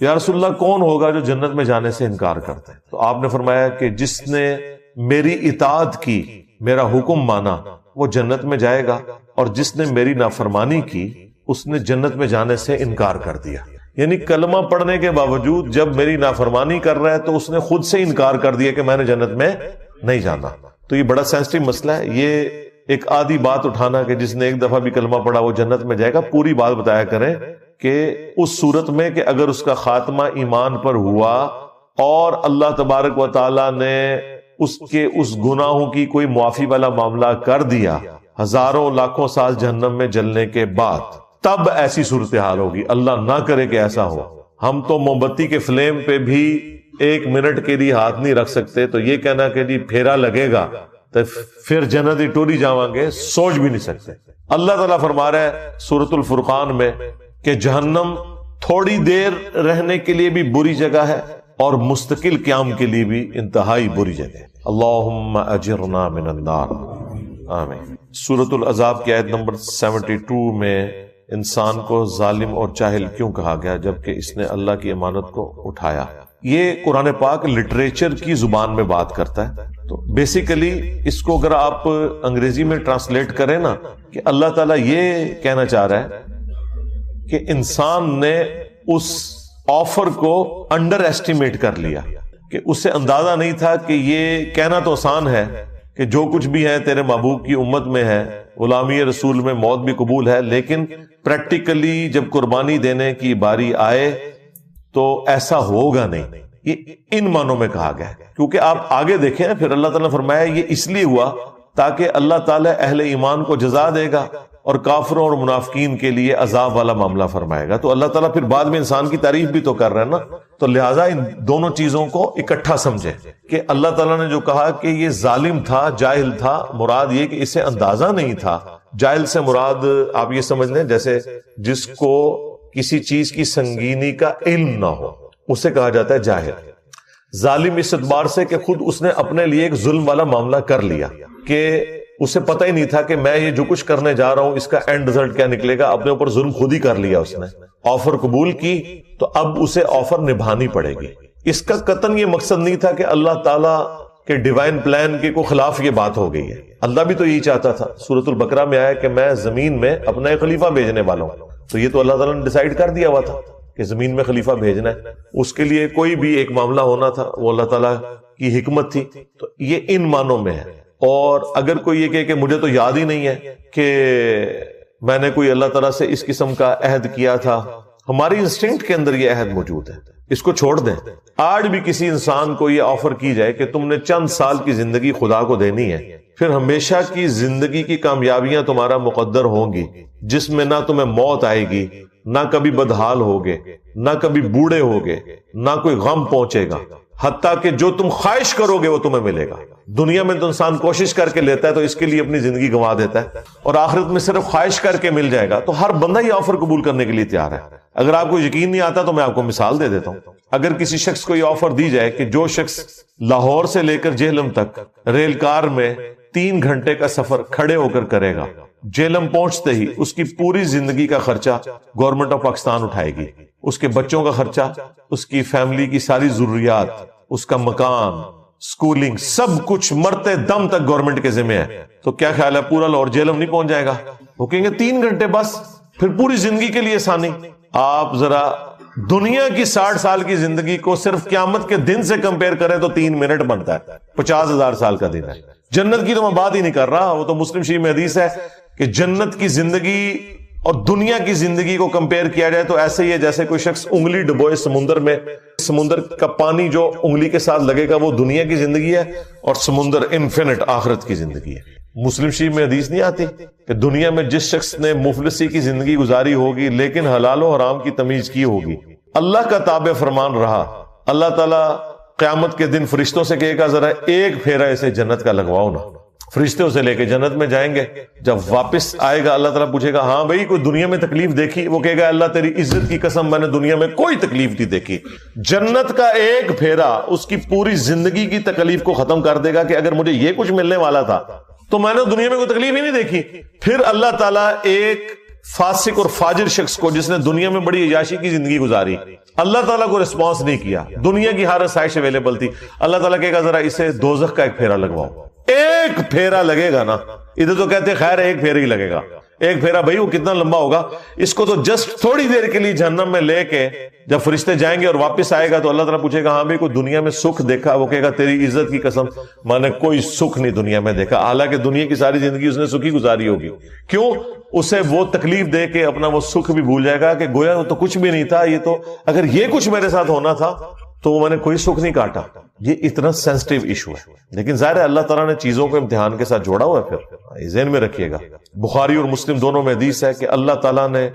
یا رسول اللہ کون ہوگا جو جنت میں جانے سے انکار کرتا ہے؟ تو آپ نے فرمایا کہ جس نے میری اطاعت کی، میرا حکم مانا، وہ جنت میں جائے گا، اور جس نے میری نافرمانی کی اس نے جنت میں جانے سے انکار کر دیا۔ یعنی کلمہ پڑھنے کے باوجود جب میری نافرمانی کر رہا ہے تو اس نے خود سے انکار کر دیا کہ میں نے جنت میں نہیں جانا۔ تو یہ بڑا سینسٹیو مسئلہ ہے۔ یہ ایک آدھی بات اٹھانا کہ جس نے ایک دفعہ بھی کلمہ پڑھا وہ جنت میں جائے گا، پوری بات بتایا کریں کہ اس صورت میں کہ اگر اس کا خاتمہ ایمان پر ہوا اور اللہ تبارک و تعالی نے اس کے اس گناہوں کی کوئی معافی والا معاملہ کر دیا ہزاروں لاکھوں سال جہنم میں جلنے کے بعد، تب ایسی صورتحال ہوگی۔ اللہ نہ کرے کہ ایسا ہو۔ ہم تو موم بتی کے فلیم پہ بھی 1 منٹ کے لیے ہاتھ نہیں رکھ سکتے، تو یہ کہنا کہ جی پھیرا لگے گا تو پھر جنت ہی ٹوری جاؤں گے، سوچ بھی نہیں سکتے۔ اللہ تعالیٰ فرما رہا ہے سورۃ الفرقان میں کہ جہنم تھوڑی دیر رہنے کے لیے بھی بری جگہ ہے اور مستقل قیام کے لیے بھی انتہائی بری جگہ ہے۔ اللہم اجرنا من النار، آمین۔ سورۃ الاحزاب کی آیت نمبر 72 میں انسان کو ظالم اور جاہل کیوں کہا گیا جبکہ اس نے اللہ کی امانت کو اٹھایا؟ یہ قرآن پاک لٹریچر کی زبان میں بات کرتا ہے، تو بیسیکلی اس کو اگر آپ انگریزی میں ٹرانسلیٹ کریں نا کہ اللہ تعالیٰ یہ کہنا چاہ رہا ہے کہ انسان نے اس آفر کو انڈر ایسٹیمیٹ کر لیا، کہ اسے اندازہ نہیں تھا کہ یہ کہنا تو آسان ہے کہ جو کچھ بھی ہے تیرے محبوب کی امت میں ہے، غلامی رسول میں موت بھی قبول ہے، لیکن پریکٹیکلی جب قربانی دینے کی باری آئے تو ایسا ہوگا نہیں۔ یہ ان معنوں میں کہا گیا ہے، کیونکہ آپ آگے دیکھیں پھر اللہ تعالیٰ نے فرمایا یہ اس لیے ہوا تاکہ اللہ تعالیٰ اہل ایمان کو جزا دے گا اور کافروں اور منافقین کے لیے عذاب والا معاملہ فرمائے گا۔ تو اللہ تعالیٰ پھر بعد میں انسان کی تعریف بھی تو کر رہا ہے نا، تو لہٰذا ان دونوں چیزوں کو اکٹھا سمجھے کہ اللہ تعالیٰ نے جو کہا کہ یہ ظالم تھا، جاہل تھا، مراد یہ کہ اسے اندازہ نہیں تھا۔ جاہل سے مراد آپ یہ سمجھ لیں جیسے جس کو کسی چیز کی سنگینی کا علم نہ ہو، اسے کہا جاتا ہے جاہل۔ ظالم اس اعتبار سے کہ خود اس نے اپنے لیے ایک ظلم والا معاملہ کر لیا کہ اسے پتہ ہی نہیں تھا کہ میں یہ جو کچھ کرنے جا رہا ہوں اس کا اینڈ رزلٹ کیا نکلے گا، اپنے اوپر ظلم خود ہی کر لیا۔ اس نے آفر قبول کی تو اب اسے آفر نبھانی پڑے گی۔ اس کا قطعاً یہ مقصد نہیں تھا کہ اللہ تعالیٰ کہ ڈیوائن پلان کے کو خلاف یہ بات ہو گئی ہے۔ اللہ بھی تو یہی چاہتا تھا۔ سورۃ البقرہ میں آیا کہ میں زمین میں اپنا ایک خلیفہ بھیجنے والا ہوں، تو یہ تو اللہ تعالیٰ نے ڈیسائیڈ کر دیا ہوا تھا کہ زمین میں خلیفہ بھیجنا ہے۔ اس کے لیے کوئی بھی ایک معاملہ ہونا تھا، وہ اللہ تعالیٰ کی حکمت تھی۔ تو یہ ان معنوں میں ہے۔ اور اگر کوئی یہ کہے کہ مجھے تو یاد ہی نہیں ہے کہ میں نے کوئی اللہ تعالیٰ سے اس قسم کا عہد کیا تھا، ہماری انسٹنکٹ کے اندر یہ عہد موجود ہے، اس کو چھوڑ دیں۔ آج بھی کسی انسان کو یہ آفر کی جائے کہ تم نے چند سال کی زندگی خدا کو دینی ہے، پھر ہمیشہ کی زندگی کی کامیابیاں تمہارا مقدر ہوں گی، جس میں نہ تمہیں موت آئے گی، نہ کبھی بدحال ہوگے، نہ کبھی بوڑھے ہوگے، نہ کوئی غم پہنچے گا، حتیٰ کہ جو تم خواہش کرو گے وہ تمہیں ملے گا۔ دنیا میں تو انسان کوشش کر کے لیتا ہے تو اس کے لیے اپنی زندگی گنوا دیتا ہے، اور آخرت میں صرف خواہش کر کے مل جائے گا۔ تو ہر بندہ یہ آفر قبول کرنے کے لیے تیار ہے۔ اگر آپ کو یقین نہیں آتا تو میں آپ کو مثال دے دیتا ہوں۔ اگر کسی شخص کو یہ آفر دی جائے کہ جو شخص لاہور سے لے کر جہلم تک ریل کار میں 3 گھنٹے کا سفر کھڑے ہو کر کرے گا، جہلم پہنچتے ہی اس کی پوری زندگی کا خرچہ گورنمنٹ آف پاکستان اٹھائے گی، اس کے بچوں کا خرچہ، اس کی فیملی کی ساری ضروریات، اس کا مکان، سکولنگ، سب کچھ مرتے دم تک گورنمنٹ کے ذمہ ہے، تو کیا خیال ہے پورا لاہور جہلم نہیں پہنچ جائے گا؟ وہ کہیں گے 3 گھنٹے بس، پھر پوری زندگی کے لیے آسانی۔ آپ ذرا دنیا کی 60 سال کی زندگی کو صرف قیامت کے دن سے کمپیئر کریں تو 3 منٹ بنتا ہے، 50,000 سال کا دن ہے۔ جنت کی تو میں بات ہی نہیں کر رہا، وہ تو مسلم شریف میں حدیث ہے کہ جنت کی زندگی اور دنیا کی زندگی کو کمپیئر کیا جائے تو ایسے ہی ہے جیسے کوئی شخص انگلی ڈبوئے سمندر میں، سمندر کا پانی جو انگلی کے ساتھ لگے گا وہ دنیا کی زندگی ہے، اور سمندر انفینٹ آخرت کی زندگی ہے۔ مسلم شریف میں حدیث نہیں آتی کہ دنیا میں جس شخص نے مفلسی کی زندگی گزاری ہوگی لیکن حلال و حرام کی تمیز کی ہوگی، اللہ کا تابع فرمان رہا، اللہ تعالیٰ قیامت کے دن فرشتوں سے کہے گا ذرا ایک پھیرا اسے جنت کا لگواؤ نا۔ فرشتے اسے لے کے جنت میں جائیں گے، جب واپس آئے گا اللہ تعالیٰ پوچھے گا ہاں بھائی کوئی دنیا میں تکلیف دیکھی؟ وہ کہے گا اللہ تیری عزت کی قسم میں نے دنیا میں کوئی تکلیف نہیں دیکھی۔ جنت کا ایک پھیرا اس کی پوری زندگی کی تکلیف کو ختم کر دے گا کہ اگر مجھے یہ کچھ ملنے والا تھا تو میں نے دنیا میں کوئی تکلیف ہی نہیں دیکھی۔ پھر اللہ تعالیٰ ایک فاسق اور فاجر شخص کو جس نے دنیا میں بڑی عیاشی کی زندگی گزاری، اللہ تعالیٰ کو رسپانس نہیں کیا، دنیا کی ہر آسائش اویلیبل تھی، اللہ تعالیٰ کہے گا ذرا اسے دوزخ کا ایک پھیرا لگواؤ، ایک پھیرا لگے گا نا، ادھر تو کہتے خیر ایک پھیرا ہی لگے گا، ایک پھیرا بھائی وہ کتنا لمبا ہوگا، اس کو تو جسٹ تھوڑی دیر کے لیے جہنم میں لے کے جب فرشتے جائیں گے اور واپس آئے گا تو اللہ تعالیٰ پوچھے گا ہاں بھائی کوئی دنیا میں سکھ دیکھا؟ وہ کہے گا تیری عزت کی قسم میں نے کوئی سکھ نہیں دنیا میں دیکھا، حالانکہ دنیا کی ساری زندگی اس نے سکھی گزاری ہوگی۔ کیوں؟ اسے وہ تکلیف دے کے اپنا وہ سکھ بھی بھول جائے گا کہ گویا وہ تو کچھ بھی نہیں تھا، یہ تو اگر یہ کچھ میرے ساتھ ہونا تھا تو میں نے کوئی سکھ نہیں کاٹا۔ یہ اتنا سینسٹیو ایشو ہے، لیکن ظاہر ہے اللہ تعالیٰ نے چیزوں کو امتحان کے ساتھ جوڑا ہوا ہے۔ پھر ذہن میں رکھیے گا، بخاری اور مسلم دونوں میں حدیث ہے کہ اللہ تعالیٰ نے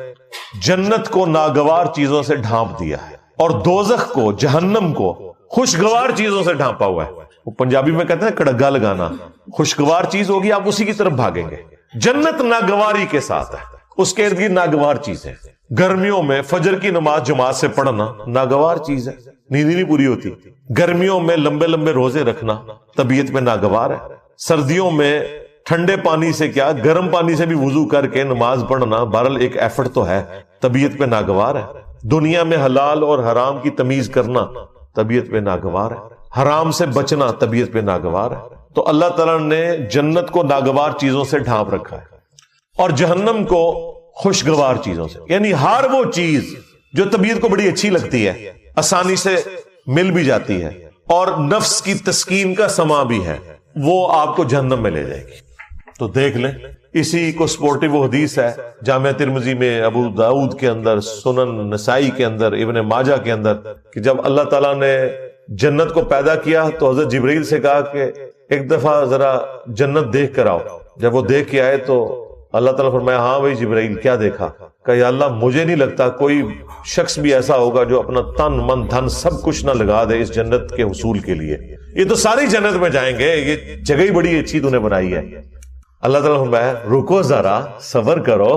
جنت کو ناگوار چیزوں سے ڈھانپ دیا ہے اور دوزخ کو، جہنم کو خوشگوار چیزوں سے ڈھانپا ہوا ہے۔ وہ پنجابی میں کہتے ہیں کڑگا لگانا، خوشگوار چیز ہوگی آپ اسی کی طرف بھاگیں گے۔ جنت ناگواری کے ساتھ ہے، اس کے ارد گرد ناگوار چیز ہے۔ گرمیوں میں فجر کی نماز جماعت سے پڑھنا ناگوار چیز ہے، نیند نہیں پوری ہوتی۔ گرمیوں میں لمبے لمبے روزے رکھنا طبیعت میں ناگوار ہے۔ سردیوں میں ٹھنڈے پانی سے کیا گرم پانی سے بھی وضو کر کے نماز پڑھنا بہرحال ایک ایفرٹ تو ہے، طبیعت پہ ناگوار ہے۔ دنیا میں حلال اور حرام کی تمیز کرنا طبیعت پہ ناگوار ہے، حرام سے بچنا طبیعت پہ ناگوار ہے۔ تو اللہ تعالیٰ نے جنت کو ناگوار چیزوں سے ڈھانپ رکھا ہے اور جہنم کو خوشگوار چیزوں سے، یعنی ہر وہ چیز جو طبیعت کو بڑی اچھی لگتی ہے، آسانی سے مل بھی جاتی ہے اور نفس کی تسکین کا سما بھی ہے، وہ آپ کو جہنم میں لے جائے گی۔ تو دیکھ لیں، اسی کو سپورٹیو وہ حدیث ہے جامع ترمذی میں، ابو داؤد کے اندر، سنن نسائی کے اندر، ابن ماجہ کے اندر، کہ جب اللہ تعالیٰ نے جنت کو پیدا کیا تو حضرت جبرائیل سے کہا کہ ایک دفعہ ذرا جنت دیکھ کر آؤ۔ جب وہ دیکھ کے آئے تو اللہ تعالیٰ فرمایا ہاں بھائی جبرائیل کیا دیکھا؟ کہ یا اللہ مجھے نہیں لگتا کوئی شخص بھی ایسا ہوگا جو اپنا تن من دھن سب کچھ نہ لگا دے اس جنت کے حصول کے لیے، یہ تو ساری جنت میں جائیں گے، یہ جگہ ہی بڑی اچھی تو نے بنائی ہے۔ اللہ تعالیٰ فرمایا رکو ذرا صبر کرو۔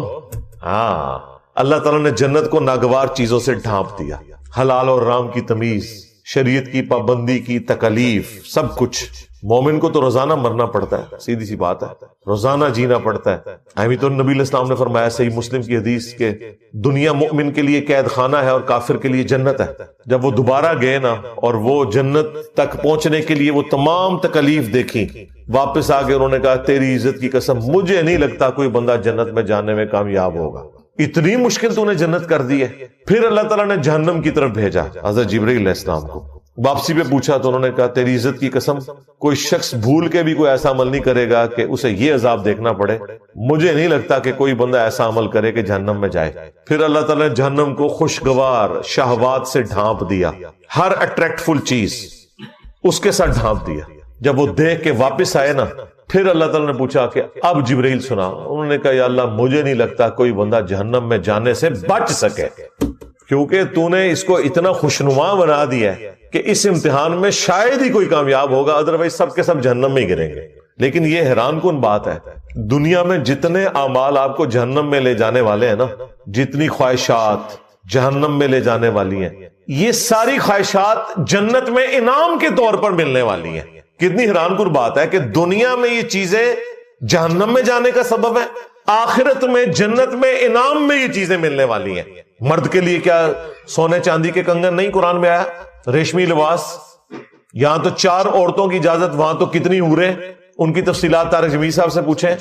ہاں، اللہ تعالیٰ نے جنت کو ناگوار چیزوں سے ڈھانپ دیا، حلال اور حرام کی تمیز، شریعت کی پابندی کی تکلیف، سب کچھ۔ مومن کو تو روزانہ مرنا پڑتا ہے، سیدھی سی بات ہے، روزانہ جینا پڑتا ہے۔ احمد النبی علیہ السلام نے فرمایا صحیح مسلم کی حدیث کہ دنیا مومن کے لیے قید خانہ ہے اور کافر کے لیے جنت ہے۔ جب وہ دوبارہ گئے نا اور وہ جنت تک پہنچنے کے لیے وہ تمام تکلیف دیکھی، واپس آ کے انہوں نے کہا تیری عزت کی قسم مجھے نہیں لگتا کوئی بندہ جنت میں جانے میں کامیاب ہوگا، اتنی مشکل تو نے جنت کر دی ہے۔ پھر اللہ تعالیٰ نے جہنم کی طرف بھیجا حضرت جبرائیل علیہ السلام کو، واپسی پہ پوچھا تو انہوں نے کہا تیری عزت کی قسم کوئی شخص بھول کے بھی کوئی ایسا عمل نہیں کرے گا کہ اسے یہ عذاب دیکھنا پڑے، مجھے نہیں لگتا کہ کوئی بندہ ایسا عمل کرے کہ جہنم میں جائے۔ پھر اللہ تعالیٰ نے جہنم کو خوشگوار شہوات سے ڈھانپ دیا، ہر اٹریکٹفل چیز اس کے ساتھ ڈھانپ دیا۔ جب وہ دیکھ کے واپس آئے نا، پھر اللہ تعالیٰ نے پوچھا کہ اب جبرائیل سنا، انہوں نے کہا یا اللہ مجھے نہیں لگتا کوئی بندہ جہنم میں جانے سے بچ سکے، کیونکہ تو نے اس کو اتنا خوشنما بنا دیا ہے کہ اس امتحان میں شاید ہی کوئی کامیاب ہوگا، ادروائز سب کے سب جہنم میں ہی گریں گے۔ لیکن یہ حیران کن بات ہے، دنیا میں جتنے اعمال آپ کو جہنم میں لے جانے والے ہیں نا، جتنی خواہشات جہنم میں لے جانے والی ہیں، یہ ساری خواہشات جنت میں انعام کے طور پر ملنے والی ہیں۔ کتنی حیران کن بات ہے کہ دنیا میں یہ چیزیں جہنم میں جانے کا سبب ہے، آخرت میں جنت میں انعام میں یہ چیزیں ملنے والی ہیں۔ مرد کے لیے کیا سونے چاندی کے کنگن نہیں قرآن میں آیا، ریشمی لباس، یہاں تو 4 عورتوں کی اجازت، وہاں تو کتنی عورتیں، ان کی تفصیلات طارق جمیل صاحب سے پوچھیں۔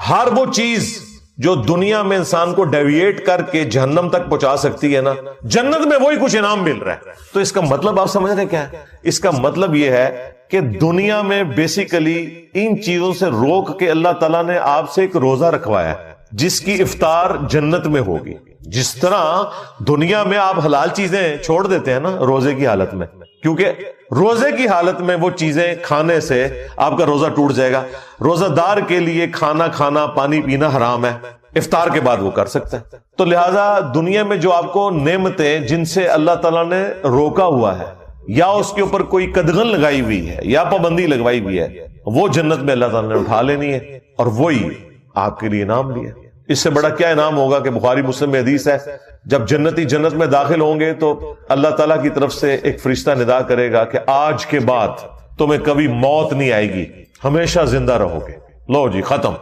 ہر وہ چیز جو دنیا میں انسان کو ڈیویٹ کر کے جہنم تک پہنچا سکتی ہے نا، جنت میں وہی کچھ انعام مل رہا ہے۔ تو اس کا مطلب آپ سمجھ رہے کیا ہے؟ اس کا مطلب یہ ہے کہ دنیا میں بیسیکلی ان چیزوں سے روک کے اللہ تعالیٰ نے آپ سے ایک روزہ رکھوایا ہے جس کی افطار جنت میں ہوگی۔ جس طرح دنیا میں آپ حلال چیزیں چھوڑ دیتے ہیں نا روزے کی حالت میں، کیونکہ روزے کی حالت میں وہ چیزیں کھانے سے آپ کا روزہ ٹوٹ جائے گا۔ روزہ دار کے لیے کھانا کھانا، پانی پینا حرام ہے، افطار کے بعد وہ کر سکتا ہے۔ تو لہٰذا دنیا میں جو آپ کو نعمتیں جن سے اللہ تعالیٰ نے روکا ہوا ہے، یا اس کے اوپر کوئی قدغن لگائی ہوئی ہے یا پابندی لگوائی ہوئی ہے، وہ جنت میں اللہ تعالیٰ نے اٹھا لینی ہے اور وہی آپ کے لیے انعام دیا۔ اس سے بڑا کیا انعام ہوگا کہ بخاری مسلم میں حدیث ہے، جب جنتی جنت میں داخل ہوں گے تو اللہ تعالیٰ کی طرف سے ایک فرشتہ ندا کرے گا کہ آج کے بعد تمہیں کبھی موت نہیں آئے گی، ہمیشہ زندہ رہو گے۔ لو جی ختم۔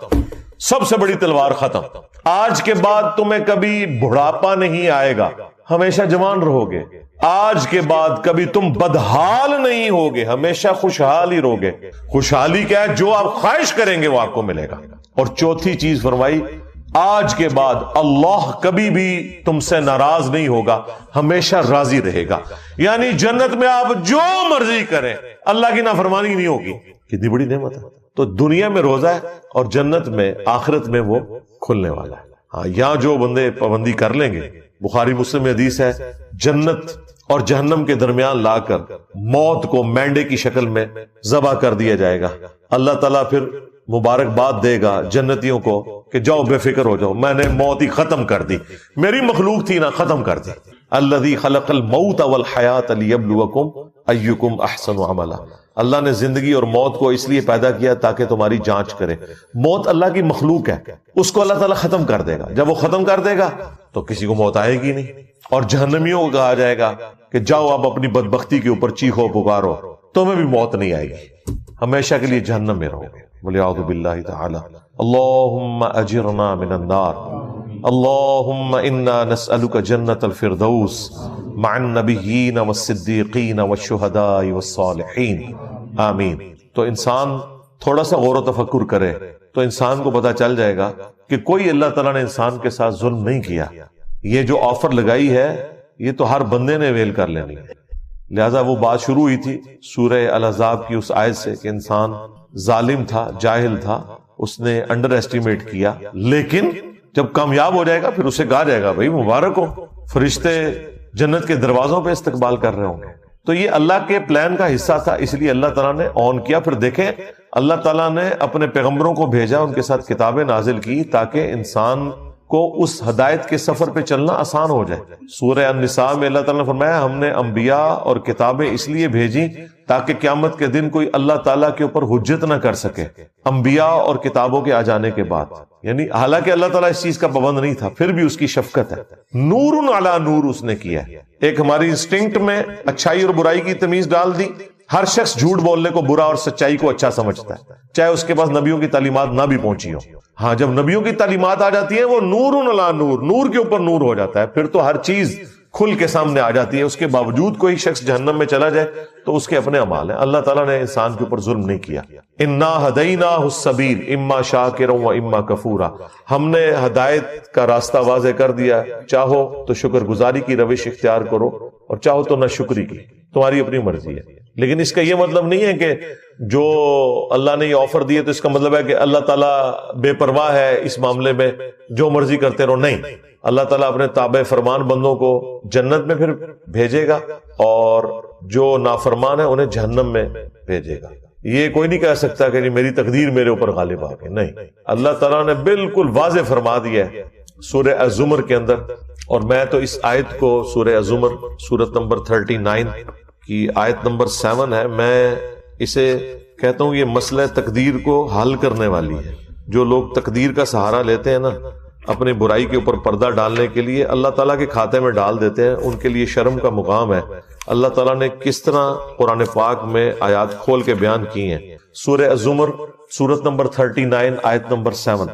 سب سے بڑی تلوار ختم. آج کے بعد تمہیں کبھی بڑھاپا نہیں آئے گا, ہمیشہ جوان رہو گے. آج کے بعد کبھی تم بدحال نہیں ہوگے, ہمیشہ خوشحال ہی رہو گے. خوشحالی کیا ہے؟ جو آپ خواہش کریں گے وہ آپ کو ملے گا. اور چوتھی چیز فرمائی, آج کے بعد اللہ کبھی بھی تم سے ناراض نہیں ہوگا, ہمیشہ راضی رہے گا. یعنی جنت میں آپ جو مرضی کریں, اللہ کی نافرمانی نہیں ہوگی. کتنی بڑی نعمت ہے. تو دنیا میں روزہ ہے اور جنت میں آخرت میں وہ کھلنے والا ہے. ہاں, یہاں جو بندے پابندی کر لیں گے, بخاری مسلم میں حدیث ہے, جنت اور جہنم کے درمیان لا کر موت کو مینڈے کی شکل میں ذبح کر دیا جائے گا. اللہ تعالیٰ پھر مبارکباد دے گا جنتیوں کو کہ جاؤ بے فکر ہو جاؤ, میں نے موت ہی ختم کر دی, میری مخلوق تھی نا, ختم کر دی. الذی خلق الموت والحیات لیبلوکم ایکم احسن عملا. اللہ نے زندگی اور موت کو اس لیے پیدا کیا تاکہ تمہاری جانچ کرے. موت اللہ کی مخلوق ہے, اس کو اللہ تعالیٰ ختم کر دے گا. جب وہ ختم کر دے گا تو کسی کو موت آئے گی نہیں. اور جہنمیوں کو کہا جائے گا کہ جاؤ آپ اپنی بدبختی کے اوپر چیخو پکارو, تمہیں بھی موت نہیں آئے گی, ہمیشہ کے لیے جہنم میں رہو گے. بولے اعوذ باللہ تعالی. اللہم اجرنا من النار, اللہم انا نسألک جنت الفردوس مع النبیین والصدیقین والشہداء والصالحین, آمین. تو انسان تھوڑا سا غور و تفکر کرے تو انسان کو پتا چل جائے گا کہ کوئی اللہ تعالیٰ نے انسان کے ساتھ ظلم نہیں کیا. یہ جو آفر لگائی ہے یہ تو ہر بندے نے ویل کر لینی ہے. لہذا وہ بات شروع ہوئی تھی سورہ الاحزاب کی اس آیت سے کہ انسان ظالم تھا, جاہل تھا, اس نے انڈر ایسٹیمیٹ کیا, لیکن جب کامیاب ہو جائے گا پھر اسے کہا جائے گا بھائی مبارک ہو, فرشتے جنت کے دروازوں پہ استقبال کر رہے ہوں گے. تو یہ اللہ کے پلان کا حصہ تھا, اس لیے اللہ تعالیٰ نے آن کیا. پھر دیکھیں اللہ تعالیٰ نے اپنے پیغمبروں کو بھیجا, ان کے ساتھ کتابیں نازل کی تاکہ انسان کو اس ہدایت کے سفر پہ چلنا آسان ہو جائے. سورہ النساء میں اللہ تعالیٰ نے فرمایا ہم نے انبیاء اور کتابیں اس لیے بھیجی تاکہ قیامت کے دن کوئی اللہ تعالیٰ کے اوپر حجت نہ کر سکے انبیاء اور کتابوں کے آ جانے کے بعد. یعنی حالانکہ اللہ تعالیٰ اس چیز کا پابند نہیں تھا, پھر بھی اس کی شفقت ہے. نور علی نور اس نے کیا ہے. ایک ہماری انسٹنکٹ میں اچھائی اور برائی کی تمیز ڈال دی. ہر شخص جھوٹ بولنے کو برا اور سچائی کو اچھا سمجھتا ہے, چاہے اس کے پاس نبیوں کی تعلیمات نہ بھی پہنچی ہو. ہاں, جب نبیوں کی تعلیمات آ جاتی ہیں وہ نور علی نور, نور کے اوپر نور ہو جاتا ہے, پھر تو ہر چیز کھل کے سامنے آ جاتی ہے. اس کے باوجود کوئی شخص جہنم میں چلا جائے تو اس کے اپنے اعمال ہیں. اللہ تعالیٰ نے انسان کے اوپر ظلم نہیں کیا. انا ہدیناہ السبیل اما شاکرا و اما کفورا, ہم نے ہدایت کا راستہ واضح کر دیا, چاہو تو شکر گزاری کی روش اختیار کرو اور چاہو تو نہ شکری کی, تمہاری اپنی مرضی ہے. لیکن اس کا یہ مطلب نہیں ہے کہ جو اللہ نے یہ آفر دیے تو اس کا مطلب ہے کہ اللہ تعالیٰ بے پرواہ ہے اس معاملے میں, جو مرضی کرتے رہو. نہیں, اللہ تعالیٰ اپنے تابع فرمان بندوں کو جنت میں پھر بھیجے گا اور جو نافرمان ہے انہیں جہنم میں بھیجے گا. یہ کوئی نہیں کہہ سکتا کہ میری تقدیر میرے اوپر غالب آ گئی. نہیں, اللہ تعالیٰ نے بالکل واضح فرما دیا ہے سورہ الزمر کے اندر. اور میں تو اس آیت کو سورہ الزمر سورت نمبر 39 کی آیت نمبر 7 ہے, میں اسے کہتا ہوں یہ مسئلہ تقدیر کو حل کرنے والی ہے. جو لوگ تقدیر کا سہارا لیتے ہیں نا اپنی برائی کے اوپر پردہ ڈالنے کے لیے, اللہ تعالیٰ کے کھاتے میں ڈال دیتے ہیں, ان کے لیے شرم کا مقام ہے. اللہ تعالیٰ نے کس طرح قرآن پاک میں آیات کھول کے بیان کی ہیں. سورہ الزمر سورت نمبر 39 آیت نمبر 7,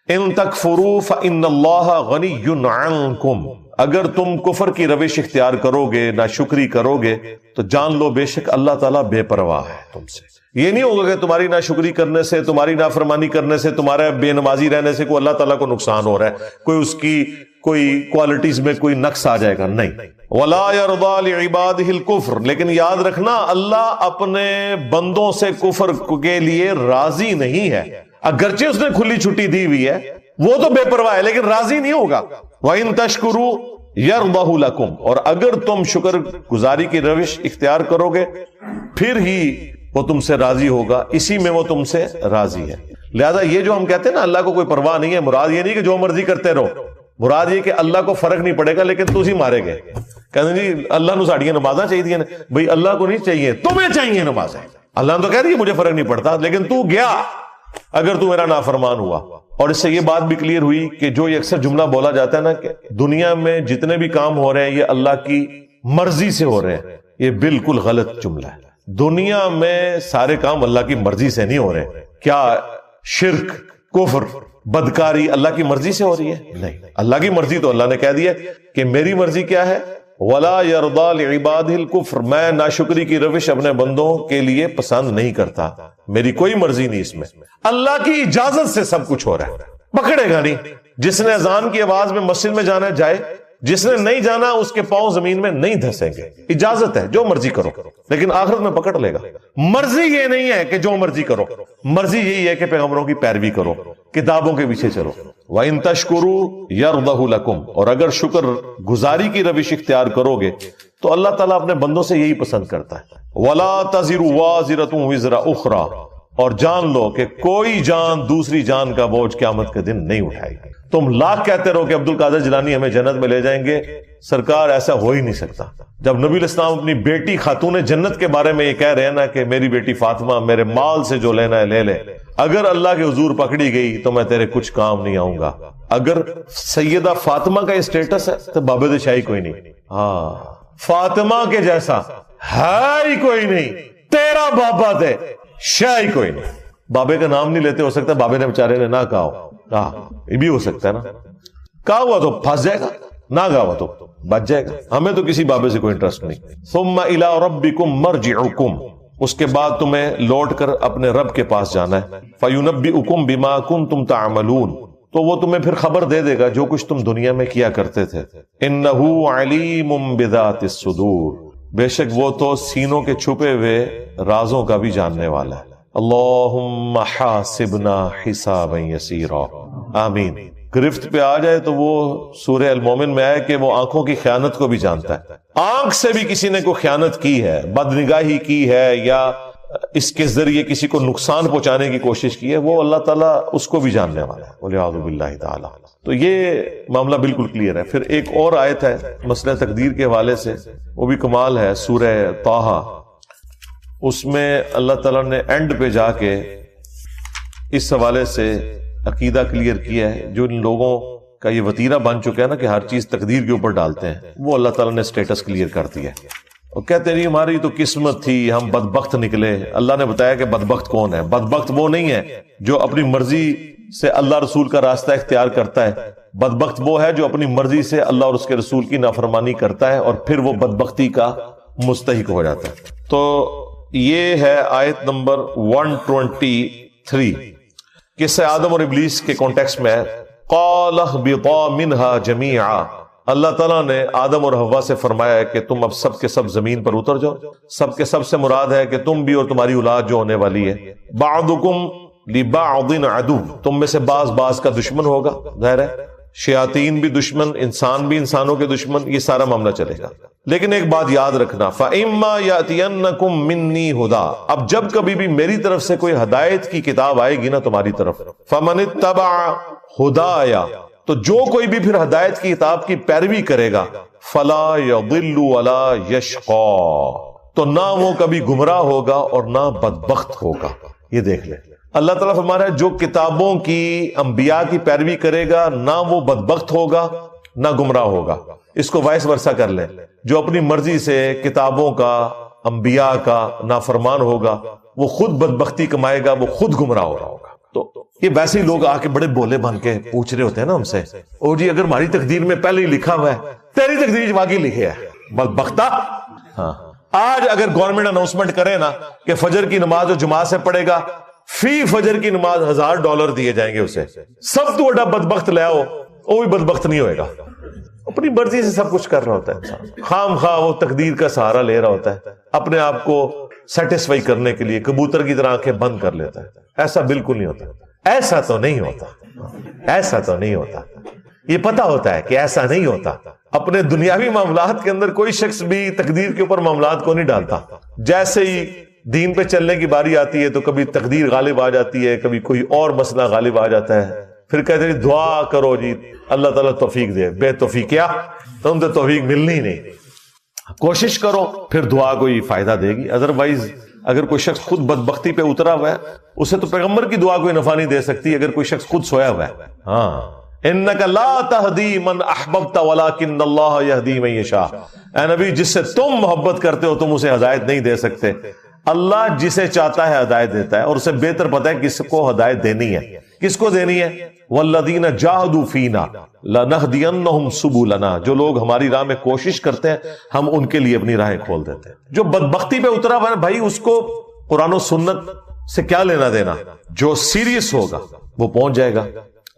ان تکفروا فإن اللہ غنی عنکم, اگر تم کفر کی روش اختیار کرو گے, ناشکری کرو گے, تو جان لو بے شک اللہ تعالیٰ بے پرواہ ہے تم سے. یہ نہیں ہوگا کہ تمہاری ناشکری کرنے سے, تمہاری نافرمانی کرنے سے, تمہارے بے نمازی رہنے سے کوئی اللہ تعالیٰ کو نقصان ہو رہا ہے, کوئی اس کی کوئی کوالٹیز میں کوئی نقص آ جائے گا. نہیں. وَلَا يَرْضَى لِعِبَادِهِ الْكُفْرَ, لیکن یاد رکھنا اللہ اپنے بندوں سے کفر کے لیے راضی نہیں ہے. اگرچہ اس نے کھلی چھٹی دی ہوئی ہے, وہ تو بے پرواہ ہے لیکن راضی نہیں ہوگا. وَإِن تَشْكُرُوا يَرْضَهُ لَكُمْ, اور اگر تم شکر گزاری کی روش اختیار کرو گے پھر ہی وہ تم سے راضی ہوگا, اسی میں وہ تم سے راضی ہے. لہذا یہ جو ہم کہتے ہیں نا اللہ کو کوئی پرواہ نہیں ہے, مراد یہ نہیں کہ جو مرضی کرتے رہو, مراد یہ کہ اللہ کو فرق نہیں پڑے گا لیکن تسی مارے گئے. کہتے ہیں جی اللہ نو ساڑیاں نمازاں چاہیے, بھئی اللہ کو نہیں چاہیے, تمہیں چاہیے نمازیں. اللہ نے تو کہہ دیا مجھے فرق نہیں پڑتا, لیکن تو گیا اگر تو میرا نافرمان ہوا. اور اس سے یہ بات بھی کلیئر ہوئی کہ جو یہ اکثر جملہ بولا جاتا ہے نا کہ دنیا میں جتنے بھی کام ہو رہے ہیں یہ اللہ کی مرضی سے ہو رہے ہیں, یہ بالکل غلط جملہ ہے. دنیا میں سارے کام اللہ کی مرضی سے نہیں ہو رہے. کیا شرک, کفر, بدکاری اللہ کی مرضی سے ہو رہی ہے؟ نہیں، اللہ کی مرضی تو اللہ نے کہہ دیا کہ میری مرضی کیا ہے، وَلَا يَرْضَى لِعِبَادِهِ الْكُفْرَ، میں ناشکری کی روش اپنے بندوں کے لیے پسند نہیں کرتا، میری کوئی مرضی نہیں اس میں، اللہ کی اجازت سے سب کچھ ہو رہا ہے، پکڑے گا نہیں۔ جس نے اذان کی آواز میں مسجد میں جانا ہے جائے، جس نے نہیں جانا اس کے پاؤں زمین میں نہیں دھسیں گے، اجازت ہے، جو مرضی کرو، لیکن آخرت میں پکڑ لے گا۔ مرضی یہ نہیں ہے کہ جو مرضی کرو، مرضی یہی ہے کہ پیغمبروں کی پیروی کرو، کتابوں کے پیچھے چلو۔ وَإِن تَشْكُرُوا يَرْضَهُ لَكُمْ، اور اگر شکر گزاری کی روش اختیار کرو گے تو اللہ تعالیٰ اپنے بندوں سے یہی پسند کرتا ہے۔ وَلَا تَزِرُ وَازِرَةٌ وِزْرَ أُخْرَى، اور جان لو کہ کوئی جان دوسری جان کا بوجھ قیامت کے دن نہیں اٹھائے گی۔ تم لاکھ کہتے رہو کہ عبد القادر جیلانی ہمیں جنت میں لے جائیں گے، سرکار ایسا ہو ہی نہیں سکتا۔ جب نبی علیہ السلام اپنی بیٹی خاتون جنت کے بارے میں یہ کہہ رہے ہیں نا کہ میری بیٹی فاطمہ میرے مال سے جو لینا ہے لے لے، اگر اللہ کے حضور پکڑی گئی تو میں تیرے کچھ کام نہیں آؤں گا۔ اگر سیدہ فاطمہ کا یہ سٹیٹس ہے تو بابے شاہی کوئی نہیں، ہاں فاطمہ کے جیسا ہے ہی کوئی نہیں، تیرا بابا دے شاہی کوئی نہیں۔ بابے کا نام نہیں لیتے، ہو سکتا ہے بابے نے بیچارے نے نہ کہا ہو، یہ بھی ہو سکتا ہے نا، کہا ہوا تو پھنس جائے گا، نہ کہا ہوا تو بچ جائے گا۔ ہمیں تو کسی بابے سے کوئی انٹرسٹ نہیں۔ ثم الى ربکم مرجعکم، اس کے بعد تمہیں لوٹ کر اپنے رب کے پاس جانا ہے۔ فینبئکم بما کنتم تعملون، تو وہ تمہیں پھر خبر دے دے گا جو کچھ تم دنیا میں کیا کرتے تھے۔ انہ علیم بذات الصدور، بے شک وہ تو سینوں کے چھپے ہوئے رازوں کا بھی جاننے والا ہے۔ اللہم حاسبنا حسابا یسیرا، آمین۔ گرفت پہ آ جائے تو وہ سورہ المومن میں آئے کہ وہ آنکھوں کی خیانت کو بھی جانتا ہے۔ آنکھ سے بھی کسی نے کوئی خیانت کی ہے، بدنگاہی کی ہے، یا اس کے ذریعے کسی کو نقصان پہنچانے کی کوشش کی ہے، وہ اللہ تعالیٰ اس کو بھی جاننے والا ہے، والعیاذ باللہ تعالیٰ۔ تو یہ معاملہ بالکل کلیئر ہے۔ پھر ایک اور آیت ہے مسئلہ تقدیر کے حوالے سے، وہ بھی کمال ہے، سورہ طٰہٰ، اس میں اللہ تعالیٰ نے اینڈ پہ جا کے اس حوالے سے عقیدہ کلیئر کیا ہے۔ جو ان لوگوں کا یہ وتیرہ بن چکا ہے نا کہ ہر چیز تقدیر کے اوپر ڈالتے ہیں، وہ اللہ تعالیٰ نے سٹیٹس کلیئر کر دیا ہے، اور کہتے نہیں ہماری تو قسمت تھی، ہم بدبخت نکلے۔ اللہ نے بتایا کہ بدبخت کون ہے؟ بدبخت وہ نہیں ہے جو اپنی مرضی سے اللہ رسول کا راستہ اختیار کرتا ہے، بدبخت وہ ہے جو اپنی مرضی سے اللہ اور اس کے رسول کی نافرمانی کرتا ہے اور پھر وہ بدبختی کا مستحق ہو جاتا ہے۔ تو یہ ہے آیت نمبر 123، قصہ آدم اور ابلیس کے کانٹیکسٹ میں ہے۔ قال اهبطا منها جميعا، اللہ تعالیٰ نے آدم اور حوا سے فرمایا ہے کہ تم اب سب کے سب زمین پر اتر جاؤ۔ سب کے سب سے مراد ہے کہ تم بھی اور تمہاری اولاد جو ہونے والی ہے۔ بعضکم لبعض عدو، تم میں سے بعض کا دشمن ہوگا، ظاہر ہے شیاطین بھی دشمن، انسان بھی انسانوں کے دشمن، یہ سارا معاملہ چلے گا۔ لیکن ایک بات یاد رکھنا، فَإِمَّا يَأْتِيَنَّكُم مِّنِّي هُدًى، اب جب کبھی بھی میری طرف سے کوئی ہدایت کی کتاب آئے گی نا تمہاری طرف، فَمَنِ اتَّبَعَ هُدَايَ، تو جو کوئی بھی پھر ہدایت کی کتاب کی پیروی کرے گا، فَلَا يَضِلُّ وَلَا يَشْقَى، تو نہ وہ کبھی گمراہ ہوگا اور نہ بدبخت ہوگا۔ یہ دیکھ لیں، اللہ تعالیٰ فرما رہا ہے جو کتابوں کی انبیاء کی پیروی کرے گا نہ وہ بدبخت ہوگا نہ گمراہ ہوگا۔ اس کو وائس ورثہ کر لیں، جو اپنی مرضی سے کتابوں کا انبیاء کا نافرمان ہوگا وہ خود بدبختی کمائے گا، وہ خود گمراہ ہو رہا ہوگا۔ تو یہ ویسے ہی لوگ آ کے بڑے بولے بن کے پوچھ رہے ہوتے ہیں نا ہم سے، او جی اگر ہماری تقدیر میں پہلے ہی لکھا ہوا ہے، تیری تقدیر واقعی لکھی ہے بدبختہ۔ ہاں آج اگر گورنمنٹ اناؤنسمنٹ کرے نا کہ فجر کی نماز جو جماعت سے پڑھے گا فی فجر کی نماز $1000 دیے جائیں گے اسے، سب تو بڑا بدبخت لے آؤ، وہ بھی بدبخت نہیں ہوئے گا۔ اپنی مرضی سے سب کچھ کر رہا ہوتا ہے انسان، خام خواہ وہ تقدیر کا سہارا لے رہا ہوتا ہے، اپنے آپ کو سیٹسفائی کرنے کے لیے کبوتر کی طرح آنکھیں بند کر لیتا ہے۔ ایسا بالکل نہیں ہوتا، ایسا تو نہیں ہوتا، ایسا تو نہیں ہوتا۔ یہ پتا ہوتا ہے کہ ایسا نہیں ہوتا۔ اپنے دنیاوی معاملات کے اندر کوئی شخص بھی تقدیر کے اوپر معاملات کو نہیں ڈالتا۔ جیسے ہی دین پہ چلنے کی باری آتی ہے تو کبھی تقدیر غالب آ جاتی ہے، کبھی کوئی اور مسئلہ غالب آ جاتا ہے، پھر کہتے ہیں دعا کرو جی اللہ تعالیٰ توفیق دے، بے توفیق کیا تم تو توفیق ملنی نہیں، کوشش کرو پھر دعا کوئی فائدہ دے گی۔ ادروائز اگر کوئی شخص خود بدبختی پہ اترا ہوا ہے اسے تو پیغمبر کی دعا کوئی نفع نہیں دے سکتی اگر کوئی شخص خود سویا ہوا ہے۔ ہاں انک لا تہدی من احببت ولکن اللہ یہدی من یشاء، اے نبی جس سے تم محبت کرتے ہو تم اسے ہدایت نہیں دے سکتے، اللہ جسے چاہتا ہے ہدایت دیتا ہے، اور اسے بہتر پتہ ہے کس کو ہدایت دینی ہے، کس کو دینی ہے؟ والذین جاہدوا فینا لنہدینہم سبلنا، جو لوگ ہماری راہ میں کوشش کرتے ہیں ہم ان کے لیے اپنی راہیں کھول دیتے ہیں۔ جو بدبختی پہ اترا ہوا ہے بھائی، اس کو قرآن و سنت سے کیا لینا دینا؟ جو سیریس ہوگا وہ پہنچ جائے گا۔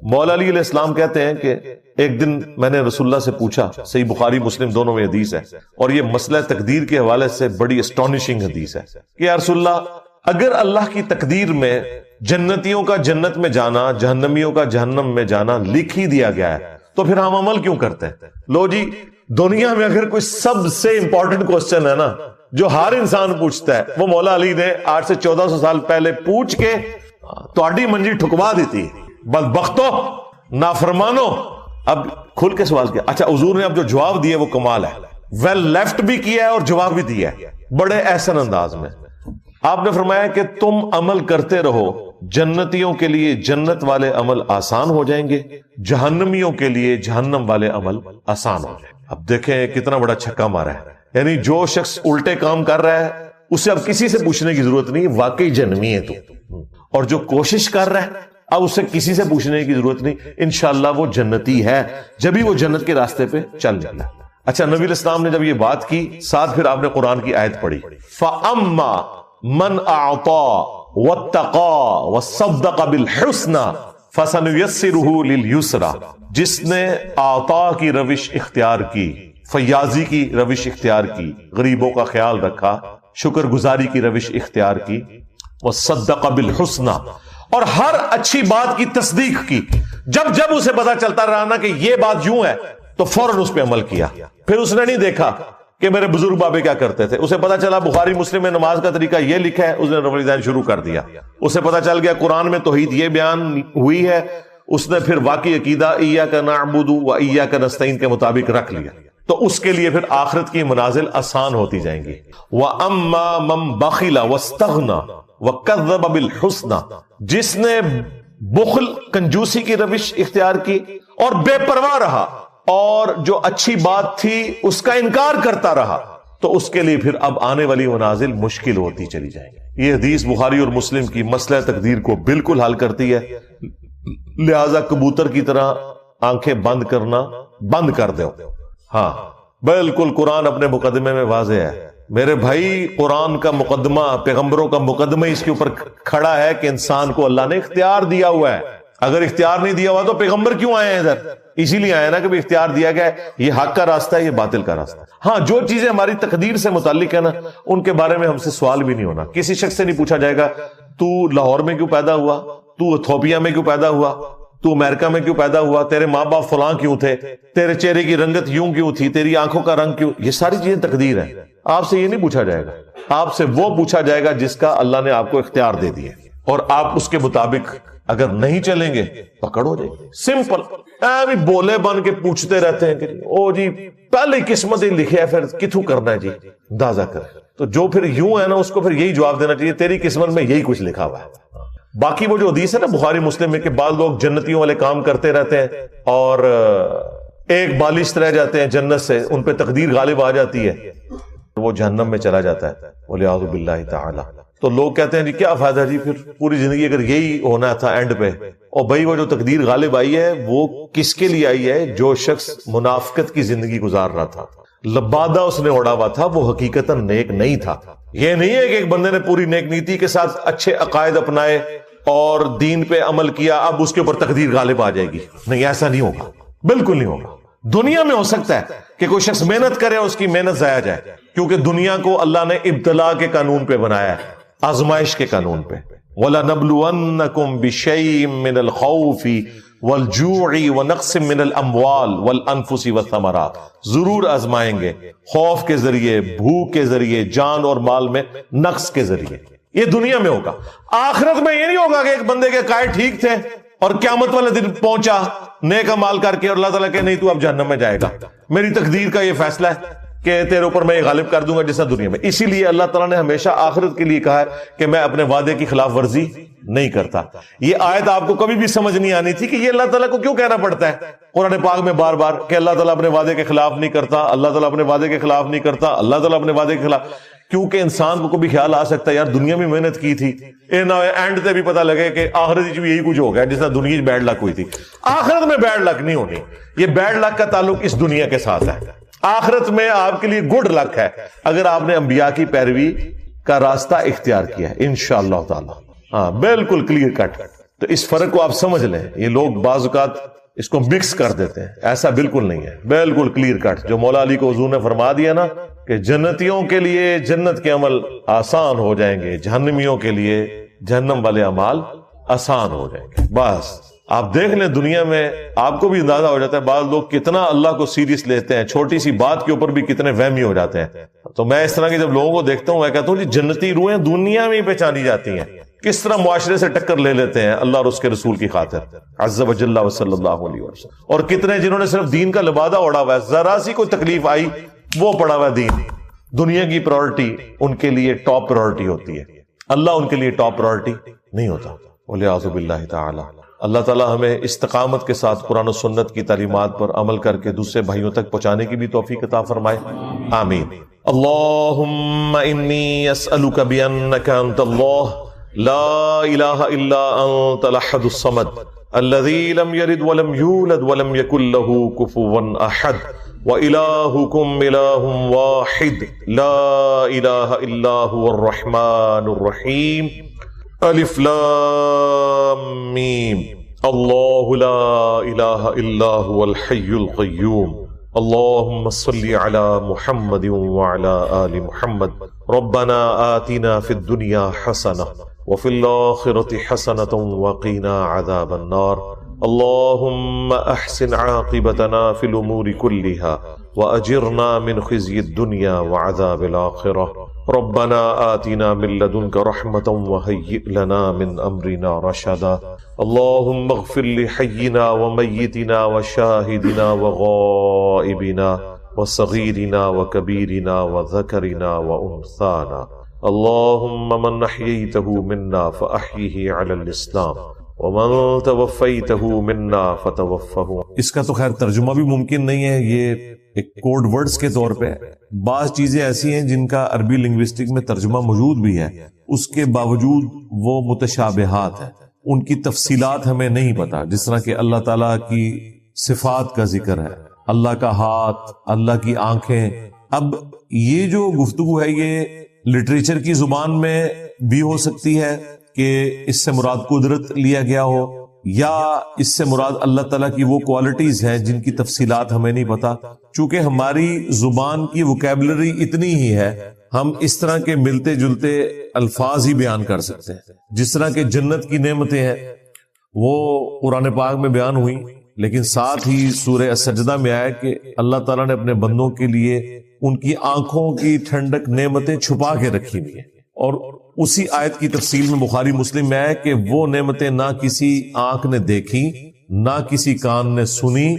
مولا علی علیہ السلام کہتے ہیں کہ ایک دن میں نے رسول اللہ سے پوچھا، صحیح بخاری مسلم دونوں میں حدیث ہے، اور یہ مسئلہ تقدیر کے حوالے سے بڑی اسٹانشنگ حدیث ہے کہ یا رسول اللہ، اگر اللہ کی تقدیر میں جنتیوں کا جنت میں جانا، جہنمیوں کا جہنم میں جانا لکھ ہی دیا گیا ہے، تو پھر ہم عمل کیوں کرتے ہیں؟ لو جی، دنیا میں اگر کوئی سب سے امپورٹنٹ کوسچن ہے نا جو ہر انسان پوچھتا ہے، وہ مولا علی نے 8 سے 1400 سال پہلے پوچھ کے تہاڈی منجی ٹھکوا دیتی۔ بدبختو، نافرمانو، اب کھل کے سوال کیا۔ اچھا، حضور نے اب جو جواب دیا وہ کمال ہے، ویل لیفٹ بھی کیا ہے اور جواب بھی دیا ہے بڑے احسن انداز میں۔ آپ نے فرمایا کہ تم عمل کرتے رہو، جنتیوں کے لیے جنت والے عمل آسان ہو جائیں گے، جہنمیوں کے لیے جہنم والے عمل آسان ہو جائیں گے۔ اب دیکھیں کتنا بڑا چھکا مارا ہے، یعنی جو شخص الٹے کام کر رہا ہے اسے اب کسی سے پوچھنے کی ضرورت نہیں، واقعی جہنمی ہے تو، اور جو کوشش کر رہا ہے اب اسے کسی سے پوچھنے کی ضرورت نہیں، انشاءاللہ وہ جنتی ہے، جبھی وہ جنت کے راستے پہ چل نکلا۔ اچھا، نبی الاسلام نے جب یہ بات کی، ساتھ پھر آپ نے قرآن کی آیت پڑھی، فَأَمَّا مَنْ أَعْطَى وَاتَّقَى وَصَدَّقَ بِالْحُسْنَى فَسَنُيَسِّرُهُ لِلْيُسْرَى، جس نے عطا کی روش اختیار کی، فیاضی کی روش اختیار کی، غریبوں کا خیال رکھا، شکر گزاری کی روش اختیار کی، وَصَدَّقَ بِالْحُسْنَى، اور ہر اچھی بات کی تصدیق کی۔ جب اسے پتا چلتا رہا نا کہ یہ بات یوں ہے تو فوراً اس پہ عمل کیا۔ پھر اس نے نہیں دیکھا کہ میرے بزرگ بابے کیا کرتے تھے، اسے پتا چلا بخاری مسلم میں نماز کا طریقہ یہ لکھا ہے، اس نے رفع الیدین شروع کر دیا۔ اسے پتا چل گیا قرآن میں توحید یہ بیان ہوئی ہے، اس نے پھر واقعی عقیدہ ایاک نعبد و ایاک نستعین کے مطابق رکھ لیا، تو اس کے لیے پھر آخرت کی منازل آسان ہوتی جائیں گی۔ وَأَمَّا مَن بَخِلَ وَاسْتَغْنَى وَكَذَّبَ بِالْحُسْنَى، جس نے بخل کنجوسی کی روش اختیار کی اور بے پرواہ رہا اور جو اچھی بات تھی اس کا انکار کرتا رہا، تو اس کے لیے پھر اب آنے والی منازل مشکل ہوتی چلی جائیں گی۔ یہ حدیث بخاری اور مسلم کی مسئلہ تقدیر کو بالکل حل کرتی ہے، لہذا کبوتر کی طرح آنکھیں بند کرنا بند کر دو۔ ہاں بالکل، قرآن اپنے مقدمے میں واضح ہے میرے بھائی، قرآن کا مقدمہ، پیغمبروں کا مقدمہ اس کے اوپر کھڑا ہے کہ انسان کو اللہ نے اختیار دیا ہوا ہے۔ اگر اختیار نہیں دیا ہوا تو پیغمبر کیوں آئے ہیں ادھر؟ اسی لیے آئے نا کہ اختیار دیا گیا ہے، یہ حق کا راستہ ہے، یہ باطل کا راستہ ہے۔ ہاں، جو چیزیں ہماری تقدیر سے متعلق ہے نا، ان کے بارے میں ہم سے سوال بھی نہیں ہونا۔ کسی شخص سے نہیں پوچھا جائے گا تو لاہور میں کیوں پیدا ہوا، تو ایتھوپیا میں کیوں پیدا ہوا، تو امریکہ میں کیوں پیدا ہوا، تیرے ماں باپ فلاں کیوں تھے، تیرے چہرے کی رنگت یوں کیوں تھی، تیری آنکھوں کا رنگ کیوں، یہ ساری چیزیں تقدیر ہیں۔ آپ سے یہ نہیں پوچھا جائے گا، آپ سے وہ پوچھا جائے گا جس کا اللہ نے آپ کو اختیار دے دیا، اور آپ اس کے مطابق اگر نہیں چلیں گے پکڑ ہو جائے گی۔ سمپل، بھی بولے بن کے پوچھتے رہتے ہیں کہ او جی پہلے قسمت ہی لکھے ہے، پھر کتوں کرنا ہے جی، اندازہ کرے۔ تو جو پھر یوں ہے نا، اس کو پھر یہی جواب دینا چاہیے، تیری قسمت میں یہی کچھ لکھا ہوا ہے۔ باقی وہ جو حدیث ہے نا بخاری مسلم میں کہ بعض لوگ جنتیوں والے کام کرتے رہتے ہیں اور ایک بالشت رہ جاتے ہیں جنت سے، ان پہ تقدیر غالب آ جاتی ہے، وہ جہنم میں چلا جاتا ہے، والعیاذ باللہ تعالی۔ تو لوگ کہتے ہیں جی کیا فائدہ جی، پھر پوری زندگی اگر یہی ہونا تھا اینڈ پہ۔ اور بھائی وہ جو تقدیر غالب آئی ہے وہ کس کے لیے آئی ہے؟ جو شخص منافقت کی زندگی گزار رہا تھا، لبادہ اس نے اڑا ہوا تھا، وہ حقیقتاً نیک نہیں تھا۔ یہ نہیں ہے کہ ایک بندے نے پوری نیک نیتی کے ساتھ اچھے عقائد اپنائے اور دین پہ عمل کیا، اب اس کے اوپر تقدیر غالب آ جائے گی۔ نہیں، ایسا نہیں ہوگا، بالکل نہیں ہوگا۔ دنیا میں ہو سکتا ہے کہ کوئی شخص محنت کرے اور اس کی محنت ضائع جائے، کیونکہ دنیا کو اللہ نے ابتلا کے قانون پہ بنایا ہے، آزمائش کے قانون پہ۔ وَلَنَبْلُوَنَّكُمْ بِشَيْءٍ مِّنَ الْخَوْفِ وَالْجُوعِ وَنَقْصٍ مِّنَ الْأَمْوَالِ وَالْأَنفُسِ وَالثَّمَرَاتِ، ضرور آزمائیں گے، خوف کے ذریعے، بھوک کے ذریعے، جان اور مال میں نقص کے ذریعے۔ یہ دنیا میں ہوگا۔ آخرت میں یہ نہیں ہوگا کہ ایک بندے کے قائد ٹھیک تھے اور قیامت والے دن پہنچا نیک اعمال کر کے اور اللہ تعالیٰ کہ نہیں تو اب جہنم میں جائے گا، میری تقدیر کا یہ فیصلہ ہے کہ تیرے اوپر میں یہ غالب کر دوں گا جیسا دنیا میں۔ اسی لیے اللہ تعالیٰ نے ہمیشہ آخرت کے لیے کہا ہے کہ میں اپنے وعدے کی خلاف ورزی نہیں کرتا۔ یہ آیت آپ کو کبھی بھی سمجھ نہیں آنی تھی کہ یہ اللہ تعالیٰ کو کیوں کہنا پڑتا ہے قرآن پاک میں بار بار کہ اللہ تعالیٰ اپنے وعدے کے خلاف نہیں کرتا، اللہ تعالیٰ اپنے وعدے کے خلاف نہیں کرتا، اللہ تعالیٰ اپنے وعدے کے خلاف۔ کیونکہ انسان کو کبھی خیال آ سکتا ہے یار دنیا میں محنت کی تھی، اے نہ اینڈ تے بھی پتہ لگے کہ آخرت بھی یہی کچھ ہو گیا جس طرح دنیا بیڈ لک ہوئی تھی۔ آخرت میں بیڈ لک نہیں ہونی، یہ بیڈ لک کا تعلق اس دنیا کے ساتھ ہے۔ آخرت میں آپ کے لیے گڈ لک ہے اگر آپ نے انبیاء کی پیروی کا راستہ اختیار کیا ہے انشاءاللہ تعالی۔ ہاں بالکل کلیئر کٹ۔ تو اس فرق کو آپ سمجھ لیں، یہ لوگ بعض اوقات اس کو مکس کر دیتے ہیں، ایسا بالکل نہیں ہے، بالکل کلیئر کٹ۔ جو مولا علی کو حضور نے فرما دیا نا کہ جنتیوں کے لیے جنت کے عمل آسان ہو جائیں گے، جہنمیوں کے لیے جہنم والے اعمال آسان ہو جائیں گے۔ بس آپ دیکھ لیں دنیا میں آپ کو بھی اندازہ ہو جاتا ہے بعض لوگ کتنا اللہ کو سیریس لیتے ہیں، چھوٹی سی بات کے اوپر بھی کتنے وہمی ہو جاتے ہیں۔ تو میں اس طرح کے جب لوگوں کو دیکھتا ہوں میں کہتا ہوں جی جنتی روحیں دنیا میں ہی پہچانی جاتی ہیں، کس طرح معاشرے سے ٹکر لے لیتے ہیں اللہ اور اس کے رسول کی خاطر عز و جل و صلی اللہ علیہ وسلم۔ اور کتنے جنہوں نے صرف دین کا لبادہ اوڑا ہوا ہے، ذرا سی کوئی تکلیف آئی وہ پڑا ہوا دین، دنیا کی پرائورٹی ان کے لیے ٹاپ پرائورٹی ہوتی ہے، اللہ ان کے لیے ٹاپ پرائورٹی نہیں ہوتا۔ ولیعوذ باللہ تعالی۔ اللہ تعالیٰ ہمیں استقامت کے ساتھ قرآن و سنت کی تعلیمات پر عمل کر کے دوسرے بھائیوں تک پہنچانے کی بھی توفیق عطا فرمائے، آمین۔ اللہم انی اسألک بانک انت اللہ لا الہ الا انت الاحد الصمد الذی لم یلد ولم یولد ولم یکن له کفوا احد وإلہکم الہ واحد لا الہ الا هو الرحمن الرحیم الف لام میم اللہ لا الہ الا هو الحی القیوم اللہم صلی علی محمد وعلی آل محمد ربنا آتنا فی الدنیا حسنہ وفي الآخرة حسنة وقنا عذاب النار اللهم أحسن عاقبتنا في الأمور كلها وأجرنا من خزي الدنيا وعذاب الآخرة ربنا آتنا من لدنك رحمة وهيئ لنا من أمرنا رشدا اللهم اغفر لحينا وميتنا وشاهدنا وغائبنا وصغيرنا وكبيرنا وذكرنا وأنثانا اللهم من احييته منا فاحيه على الاسلام ومن توفيته منا فتوفه۔ اس کا تو خیر ترجمہ بھی ممکن نہیں ہے، یہ ایک کوڈ ورڈز کے طور پہ بعض چیزیں ایسی ہیں جن کا عربی لنگوسٹک میں ترجمہ موجود بھی ہے، اس کے باوجود وہ متشابہات ہیں، ان کی تفصیلات ہمیں نہیں پتا، جس طرح کہ اللہ تعالیٰ کی صفات کا ذکر ہے، اللہ کا ہاتھ، اللہ کی آنکھیں۔ اب یہ جو گفتگو ہے یہ لٹریچر کی زبان میں بھی ہو سکتی ہے کہ اس سے مراد قدرت لیا گیا ہو، یا اس سے مراد اللہ تعالیٰ کی وہ کوالٹیز ہیں جن کی تفصیلات ہمیں نہیں پتا۔ چونکہ ہماری زبان کی ووکیبلری اتنی ہی ہے، ہم اس طرح کے ملتے جلتے الفاظ ہی بیان کر سکتے ہیں۔ جس طرح کہ جنت کی نعمتیں ہیں وہ قرآن پاک میں بیان ہوئی، لیکن ساتھ ہی سورہ السجدہ میں آیا کہ اللہ تعالیٰ نے اپنے بندوں کے لیے ان کی آنکھوں کی ٹھنڈک نعمتیں چھپا کے رکھی ہوئی ہیں، اور اسی آیت کی تفصیل میں بخاری مسلم میں ہے کہ وہ نعمتیں نہ کسی آنکھ نے دیکھی، نہ کسی کان نے سنی،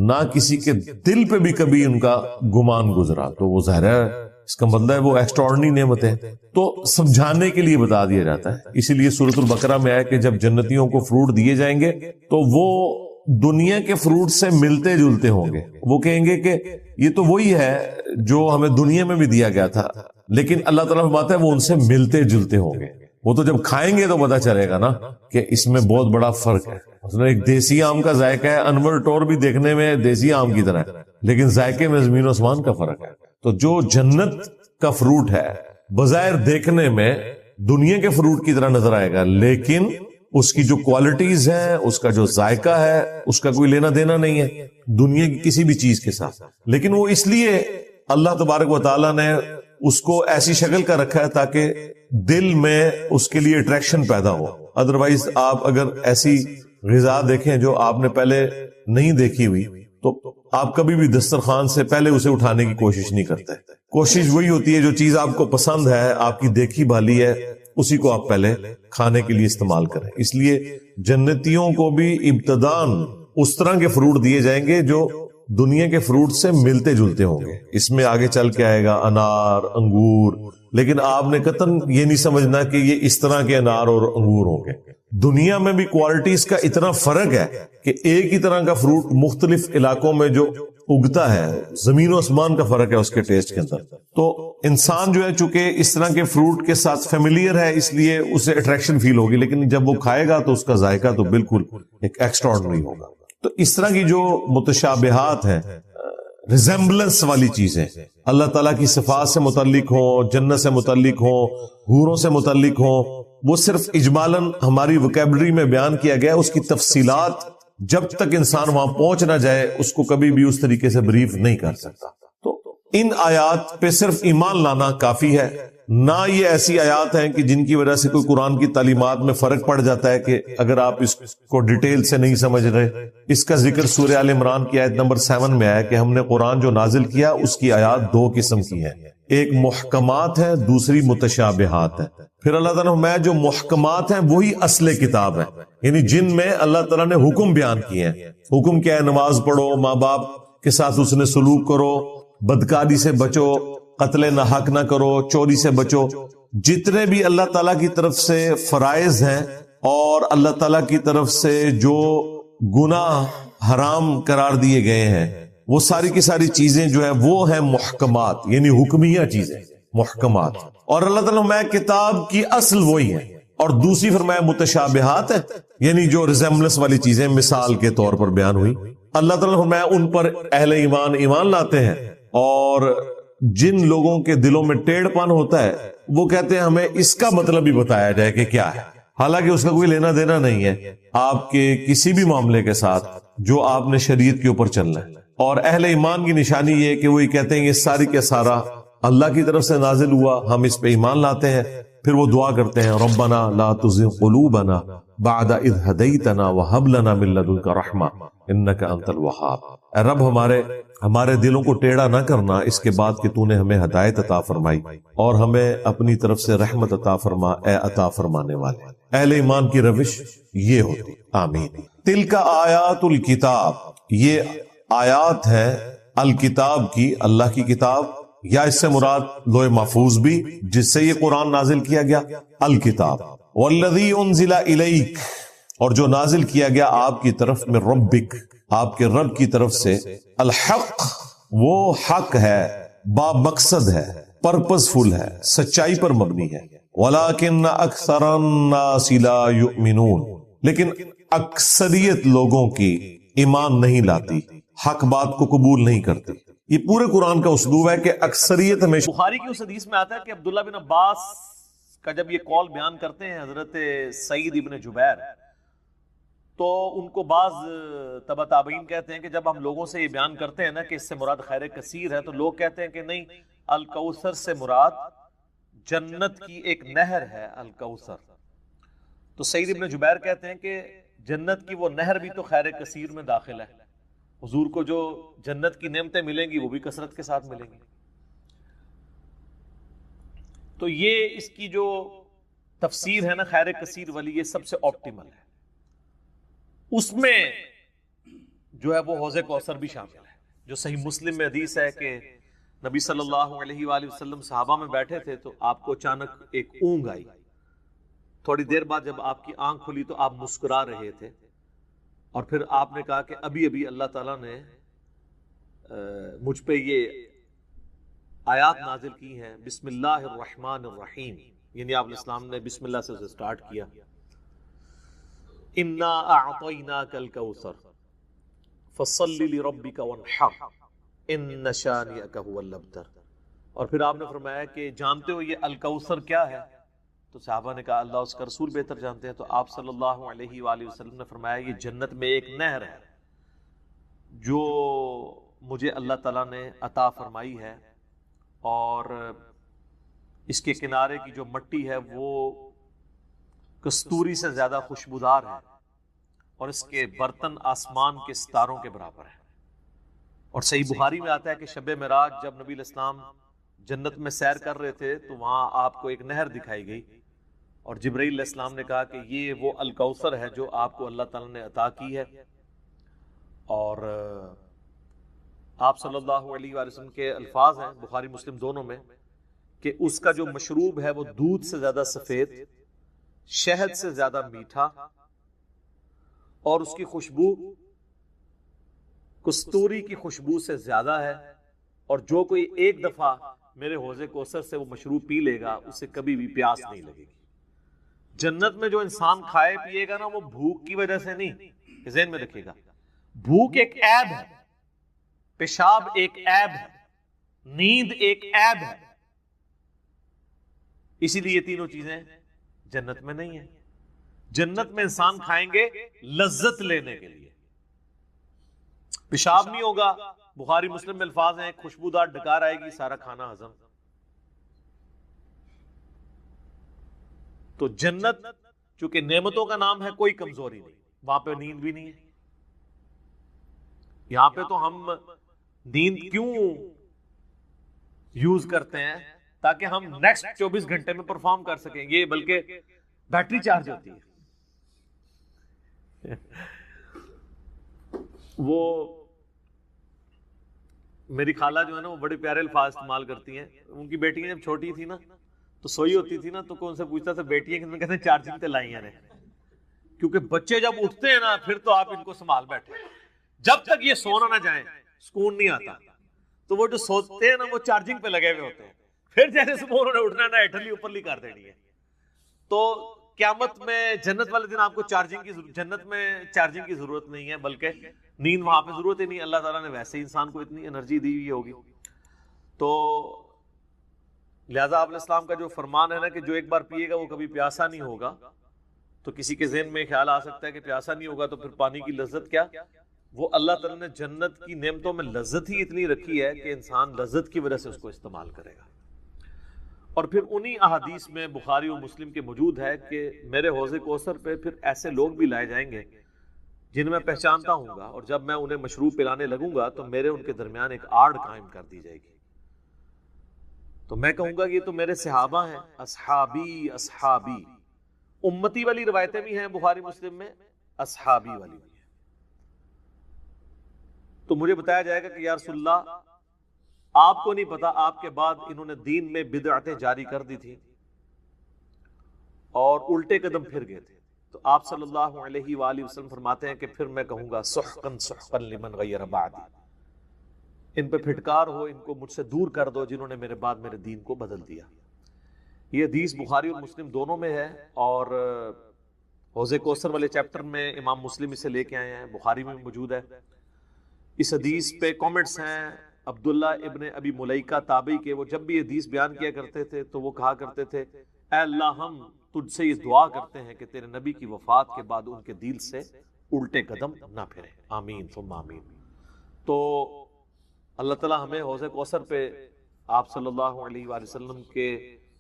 نہ کسی کے دل پہ بھی کبھی ان کا گمان گزرا۔ تو وہ ظاہر ہے اس کا مطلب ہے وہ ایکسٹراڈنری نعمتیں، تو سمجھانے کے لیے بتا دیا جاتا ہے۔ اسی لیے سورۃ البقرہ میں ہے کہ جب جنتیوں کو فروٹ دیے جائیں گے تو وہ دنیا کے فروٹ سے ملتے جلتے ہوں گے، وہ کہیں گے کہ یہ تو وہی ہے جو ہمیں دنیا میں بھی دیا گیا تھا، لیکن اللہ تعالیٰ فرماتا ہے وہ ان سے ملتے جلتے ہوں گے۔ وہ تو جب کھائیں گے تو پتا چلے گا نا کہ اس میں بہت بڑا فرق ہے۔ مثلا ایک دیسی آم کا ذائقہ ہے، انور ٹور بھی دیکھنے میں دیسی آم کی طرح ہے، لیکن ذائقے میں زمین و آسمان کا فرق ہے۔ تو جو جنت کا فروٹ ہے بظاہر دیکھنے میں دنیا کے فروٹ کی طرح نظر آئے گا، لیکن اس کی جو کوالٹیز ہیں، اس کا جو ذائقہ ہے، اس کا کوئی لینا دینا نہیں ہے دنیا کی کسی بھی چیز کے ساتھ۔ لیکن وہ اس لیے اللہ تبارک و تعالیٰ نے اس کو ایسی شکل کا رکھا ہے تاکہ دل میں اس کے لیے اٹریکشن پیدا ہو۔ ادروائز آپ اگر ایسی غذا دیکھیں جو آپ نے پہلے نہیں دیکھی ہوئی تو آپ کبھی بھی دسترخوان سے پہلے اسے اٹھانے کی کوشش نہیں کرتے۔ کوشش وہی ہوتی ہے جو چیز آپ کو پسند ہے، آپ کی دیکھی بھالی ہے، اسی کو آپ پہلے کھانے کے لیے استعمال کریں۔ اس لیے جنتیوں کو بھی ابتداً اس طرح کے فروٹ دیے جائیں گے جو دنیا کے فروٹ سے ملتے جلتے ہوں گے۔ اس میں آگے چل کے آئے گا انار، انگور، لیکن آپ نے قطعاً یہ نہیں سمجھنا کہ یہ اس طرح کے انار اور انگور ہوں گے۔ دنیا میں بھی کوالٹیز کا اتنا فرق ہے کہ ایک ہی طرح کا فروٹ مختلف علاقوں میں جو اگتا ہے، زمین و آسمان کا فرق ہے اس کے ٹیسٹ کے اندر. تو انسان جو ہے چونکہ اس طرح کے فروٹ کے ساتھ فیملیئر ہے اس لیے اسے اٹریکشن فیل ہوگی، لیکن جب وہ کھائے گا تو اس کا ذائقہ تو بالکل ایک ایکسٹرا آرڈنری ہوگا. تو اس طرح کی جو متشابہات ہیں، ریزمبلنس والی چیزیں، اللہ تعالیٰ کی صفات سے متعلق ہوں، جنت سے متعلق ہوں، حوروں سے متعلق ہوں، وہ صرف اجمالاً ہماری وکیبلری میں بیان کیا گیا. اس کی تفصیلات جب تک انسان وہاں پہنچ نہ جائے اس کو کبھی بھی اس طریقے سے بریف نہیں کر سکتا. تو ان آیات پہ صرف ایمان لانا کافی ہے. نہ یہ ایسی آیات ہیں کہ جن کی وجہ سے کوئی قرآن کی تعلیمات میں فرق پڑ جاتا ہے کہ اگر آپ اس کو ڈیٹیل سے نہیں سمجھ رہے. اس کا ذکر سورہ آل عمران کی آیت نمبر 7 میں آیا کہ ہم نے قرآن جو نازل کیا اس کی آیات 2 قسم کی ہیں، ایک محکمات ہے، دوسری متشابہات ہے. پھر اللہ تعالیٰ میں جو محکمات ہیں وہی اصل کتاب ہے، یعنی جن میں اللہ تعالیٰ نے حکم بیان کیے ہیں. حکم کیا ہے؟ نماز پڑھو، ماں باپ کے ساتھ اس نے سلوک کرو، بدکاری سے بچو، قتل نہ حق نہ کرو، چوری سے بچو. جتنے بھی اللہ تعالیٰ کی طرف سے فرائض ہیں اور اللہ تعالیٰ کی طرف سے جو گناہ حرام قرار دیے گئے ہیں وہ ساری کی ساری چیزیں جو ہے وہ ہیں محکمات، یعنی حکمیہ چیزیں محکمات. اور اللہ تعالیٰ میں کتاب کی اصل وہی ہے. اور دوسری فرمایا متشابہات ہے، یعنی جو ریزمبلنس والی چیزیں مثال کے طور پر بیان ہوئی. اللہ تعالیٰ فرمایا ان پر اہل ایمان لاتے ہیں، اور جن لوگوں کے دلوں میں ٹیڑھ پن ہوتا ہے وہ کہتے ہیں ہمیں اس کا مطلب بھی بتایا جائے کہ کیا ہے، حالانکہ اس کا کوئی لینا دینا نہیں ہے آپ کے کسی بھی معاملے کے ساتھ جو آپ نے شریعت کے اوپر چلنا ہے. اور اہل ایمان کی نشانی یہ کہ وہ یہ کہتے ہیں یہ ساری کے سارا اللہ کی طرف سے نازل ہوا، ہم اس پہ ایمان لاتے ہیں. پھر وہ دعا کرتے ہیں ربنا لا تزغ قلوبنا بعد اذ ہدیتنا وہب لنا من لدنک رحمہ انک انت الوہاب. اے رب ہمارے دلوں کو ٹیڑھا نہ کرنا اس کے بعد کہ تو نے ہمیں ہدایت عطا فرمائی، اور ہمیں اپنی طرف سے رحمت عطا فرما اے عطا فرمانے والے. اہل ایمان کی روش یہ ہوتی. آمین. تلک آیات الکتاب، یہ آیات ہے الکتاب کی، اللہ کی کتاب، یا اس سے مراد لوح محفوظ بھی جس سے یہ قرآن نازل کیا گیا، الکتاب. والذی انزل الیک، اور جو نازل کیا گیا آپ کی طرف میں ربک، آپ کے رب کی طرف سے، الحق، وہ حق ہے، با مقصد ہے، پرپز فل ہے، سچائی پر مبنی ہے. ولیکن اکثر الناس لا یؤمنون، لیکن اکثریت لوگوں کی ایمان نہیں لاتی، حق بات کو قبول نہیں کرتی. یہ پورے قرآن کا اسلوب ہے کہ اکثریت ہمیشہ. بخاری کی اس حدیث میں آتا ہے کہ عبداللہ بن عباس کا جب یہ قول بیان کرتے ہیں حضرت سعید ابن جبیر، تو ان کو بعض تبع تابعین کہتے ہیں کہ جب ہم لوگوں سے یہ بیان کرتے ہیں نا کہ اس سے مراد خیر کثیر ہے، تو لوگ کہتے ہیں کہ نہیں، الکوثر سے مراد جنت کی ایک نہر ہے الکوثر. تو سعید ابن جبیر کہتے ہیں کہ جنت کی وہ نہر بھی تو خیر کثیر میں داخل ہے. حضور کو جو جنت کی نعمتیں ملیں گی وہ بھی کثرت کے ساتھ ملیں گی. تو یہ اس کی جو تفسیر ہے نا خیر کثیر والی، یہ سب سے آپٹیمل ہے. اس میں جو ہے وہ حوض کوثر بھی شامل ہے، جو صحیح مسلم میں حدیث ہے کہ نبی صلی اللہ علیہ وآلہ وسلم صحابہ میں بیٹھے تھے تو آپ کو اچانک ایک اونگ آئی. تھوڑی دیر بعد جب آپ کی آنکھ کھلی تو آپ مسکرا رہے تھے، اور پھر آپ نے کہا کہ ابھی ابھی اللہ تعالیٰ نے مجھ پہ یہ آیات نازل کی ہیں، بسم اللہ الرحمن الرحیم، یعنی آپ الاسلام نے بسم اللہ سے سٹارٹ کیا. انا اعطیناک الکوثر فصل لربک وانحر ان شانئک هو الابتر. اور پھر آپ نے فرمایا کہ جانتے ہو یہ الکوثر کیا ہے؟ تو صحابہ نے کہا اللہ اس کا رسول بہتر جانتے ہیں. تو آپ صلی اللہ علیہ وآلہ وسلم نے فرمایا یہ جنت میں ایک نہر ہے جو مجھے اللہ تعالیٰ نے عطا فرمائی ہے، اور اس کے کنارے کی جو مٹی ہے وہ کستوری سے زیادہ خوشبودار ہے، اور اس کے برتن آسمان کے ستاروں کے برابر ہیں. اور صحیح بخاری میں آتا ہے کہ شب معراج جب نبی علیہ السلام جنت میں سیر کر رہے تھے تو وہاں آپ کو ایک نہر دکھائی گئی، اور جبرائیل علیہ السلام نے کہا کہ یہ وہ الکوثر ہے جو آپ کو اللہ تعالیٰ نے عطا کی ہے. اور آپ صلی اللہ علیہ وآلہ وسلم کے الفاظ ہیں بخاری مسلم دونوں میں کہ اس کا جو مشروب ہے وہ دودھ سے زیادہ سفید، شہد سے زیادہ میٹھا، اور اس کی خوشبو کستوری کی خوشبو سے زیادہ ہے، اور جو کوئی ایک دفعہ میرے حوض کوثر سے وہ مشروب پی لے گا اسے کبھی بھی پیاس نہیں لگے گی۔ جنت میں جو انسان کھائے پیے گا نا، وہ بھوک کی وجہ سے نہیں، ذہن میں رکھیے گا، بھوک ایک عیب ہے، پیشاب ایک عیب ہے، نیند ایک عیب ہے، اسی لیے یہ تینوں چیزیں جنت میں نہیں ہیں۔ جنت میں انسان کھائیں گے لذت لینے کے لیے، پیشاب نہیں ہوگا، بخاری مسلم میں الفاظ ہیں، خوشبودار ڈکار آئے گی، سارا کھانا ہضم۔ تو جنت چونکہ نعمتوں کا نام ہے، کوئی کمزوری نہیں، وہاں پہ نیند بھی نہیں ہے۔ یہاں پہ تو ہم نیند کیوں یوز کرتے ہیں؟ تاکہ ہم نیکسٹ 24 گھنٹے میں پرفارم کر سکیں گے، بلکہ بیٹری چارج ہوتی ہے۔ وہ میری خالہ جو ہے نا، وہ بڑے پیارے الفاظ استعمال کرتی ہیں۔ ان کی بیٹیاں جب چھوٹی تھی نا تو سوئی ہوتی تھی نا، تو کون سے پوچھتا تھا بیٹیاں کتنے، کہتے ہیں چارجنگ تے لائی ہیں، کیونکہ بچے جب اٹھتے ہیں نا پھر تو آپ ان کو سنبھال بیٹھے، جب تک یہ سونا نہ جائیں سکون نہیں آتا۔ تو وہ جو سوتے ہیں نا وہ چارجنگ پہ لگے ہوئے ہوتے ہیں، پھر جیسے صبح انہوں نے اٹھنا نا ایٹھلی اوپرلی کر دینی ہے۔ تو قیامت میں جنت والے دن آپ کو جنت میں چارجنگ کی ضرورت نہیں ہے، بلکہ نیند وہاں پہ ضرورت ہی نہیں، اللہ تعالیٰ نے ویسے ہی انسان کو اتنی انرجی دی ہوئی ہوگی۔ تو لہذا آپ علیہ السلام کا جو فرمان ہے نا کہ جو ایک بار پیے گا وہ کبھی پیاسا نہیں ہوگا، تو کسی کے ذہن میں خیال آ سکتا ہے کہ پیاسا نہیں ہوگا تو پھر پانی کی لذت کیا؟ وہ اللہ تعالیٰ نے جنت کی نعمتوں میں لذت ہی اتنی رکھی ہے کہ انسان لذت کی وجہ سے اس کو استعمال کرے گا۔ اور پھر انہی احادیث میں بخاری و مسلم کے موجود ہے کہ میرے حوض کوثر پہ پھر ایسے لوگ بھی لائے جائیں گے جن میں پہچانتا ہوں گا، اور جب میں انہیں مشروب پلانے لگوں گا تو میرے ان کے درمیان ایک آڑ قائم کر دی جائے گی، تو میں کہوں گا کہ یہ تو میرے صحابہ ہیں، اصحابی اصحابی۔ امتی والی روایتیں بھی ہیں بخاری مسلم میں، اصحابی والی بھی ہیں۔ تو مجھے بتایا جائے گا کہ یا رسول اللہ آپ کو نہیں پتا آپ کے بعد انہوں نے دین میں بدعتیں جاری کر دی تھی اور الٹے قدم پھر گئے تھے، تو آپ صلی اللہ علیہ وآلہ وسلم فرماتے ہیں کہ پھر میں کہوں گا سحقن سحقن لمن غیر بعدی، ان پہ پھٹکار ہو، ان کو مجھ سے دور کر دو جنہوں نے میرے بعد میرے دین کو بدل دیا۔ یہ حدیث بخاری اور مسلم دونوں میں ہے، اور حوض کوثر والے چیپٹر میں امام مسلم اسے لے کے آئے ہیں، بخاری میں موجود ہے۔ اس حدیث پہ کامنٹس ہیں عبداللہ ابن ابی ملیکہ تابعی کے، وہ جب بھی حدیث بیان کیا کرتے تھے تو وہ کہا کرتے تھے اے اللہ ہم تجھ سے یہ دعا کرتے ہیں کہ تیرے نبی کی وفات کے بعد ان کے دل سے الٹے قدم نہ پھرے، آمین ثم آمین۔ تو اللہ تعالیٰ ہمیں حوض کوثر پہ آپ صلی اللہ علیہ وآلہ وسلم کے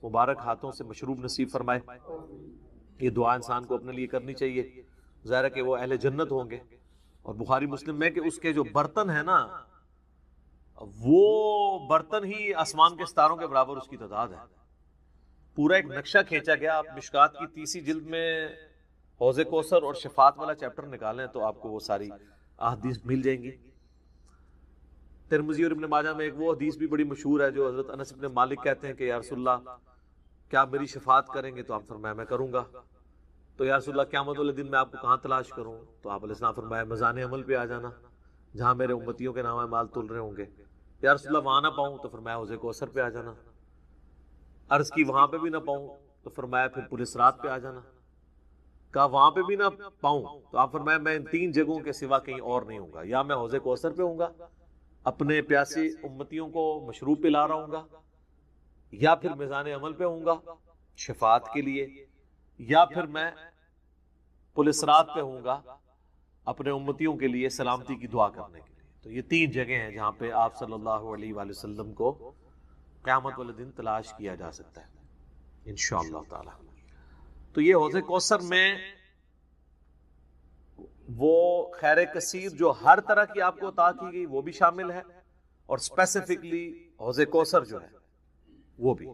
مبارک ہاتھوں سے مشروب نصیب فرمائے۔ یہ دعا انسان کو اپنے لیے کرنی چاہیے، ظاہر ہے کہ وہ اہل جنت ہوں گے۔ اور بخاری مسلم میں کہ اس کے جو برتن ہیں نا، وہ برتن ہی آسمان کے ستاروں کے برابر اس کی تعداد ہے۔ پورا ایک نقشہ کھینچا گیا، آپ مشکات کی 30 جلد میں حوض کوثر اور شفاعت والا چیپٹر نکالیں تو آپ کو وہ ساری احادیث مل جائیں گی۔ ترمذی اور ابن ماجہ میں ایک وہ حدیث بھی بڑی مشہور ہے جو حضرت انس بن مالک کہتے ہیں کہ یا رسول اللہ کیا آپ میری شفاعت کریں گے؟ تو آپ فرمایا میں کروں گا۔ تو یا رسول اللہ قیامت والے دن میں آپ کو کہاں تلاش کروں؟ تو آپ علیہ السلام فرمایا میزان عمل پہ آ جانا، جہاں میرے امتیوں کے نام مال تل رہے ہوں گے۔ یا رسول اللہ وہاں نہ پاؤں تو فرمایا حوض کوثر پہ آ جانا۔ عرض کی وہاں پہ بھی نہ پاؤں تو فرمایا پھر پولیس رات پہ آ جانا۔ کہا وہاں پہ بھی نہ پاؤں تو آپ فرمایا میں ان 3 جگہوں کے سوا کہیں اور نہیں ہوں گا، یا میں حوض کوثر پہ ہوں گا اپنے پیاسی امتیوں کو مشروب پلا رہا ہوں گا، یا پھر میزان عمل پہ ہوں گا شفاعت کے لیے، یا پھر میں پولیس رات پہ ہوں گا اپنے امتیوں کے لیے سلامتی کی دعا کرنے کے لیے۔ تو یہ 3 جگہیں ہیں جہاں پہ آپ صلی اللہ علیہ وآلہ وسلم کو قیامت والے دن تلاش کیا جا سکتا ہے انشاءاللہ تعالی۔ تو یہ حوض کوثر میں وہ خیر کثیر جو ہر طرح کی آپ کو عطا کی گئی وہ بھی شامل ہے، اور اسپیسیفکلی حوض کوثر جو ہے وہ بھی،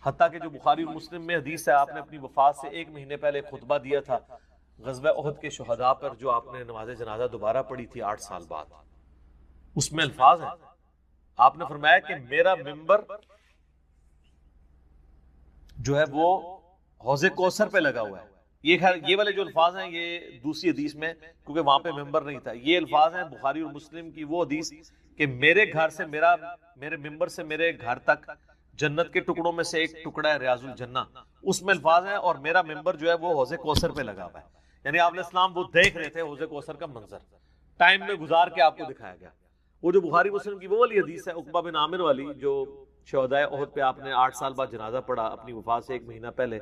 حتیٰ کہ جو بخاری اور مسلم میں حدیث ہے، آپ نے اپنی وفات سے 1 مہینے پہلے خطبہ دیا تھا غزوہ احد کے شہداء پر، جو آپ نے نماز جنازہ دوبارہ پڑھی تھی 8 سال بعد۔ اس میں الفاظ ہیں، آپ نے فرمایا کہ میرا منبر جو ہے وہ حوض کوثر پہ لگا ہوا ہے، یہ والے جو الفاظ ہیں یہ دوسری حدیث میں، کیونکہ وہاں پہ ممبر نہیں تھا، یہ الفاظ ہیں بخاری اور مسلم کی وہ حدیث کہ میرے گھر سے میرے ممبر سے میرے گھر تک جنت کے ٹکڑوں میں سے ایک ٹکڑا ہے ریاض الجنہ، اس میں الفاظ ہیں اور میرا ممبر جو ہے وہ حوض کوثر پہ لگا ہوا ہے. یعنی آپ علیہ السلام وہ دیکھ رہے تھے حوض کوثر کا منظر، ٹائم میں گزار کے آپ کو دکھایا گیا. وہ جو بخاری مسلم کی وہ والی حدیث ہے عقبہ بن عامر والی، جو شہدائے احد پہ آپ نے 8 سال بعد جنازہ پڑھا اپنی وفات سے 1 مہینہ پہلے،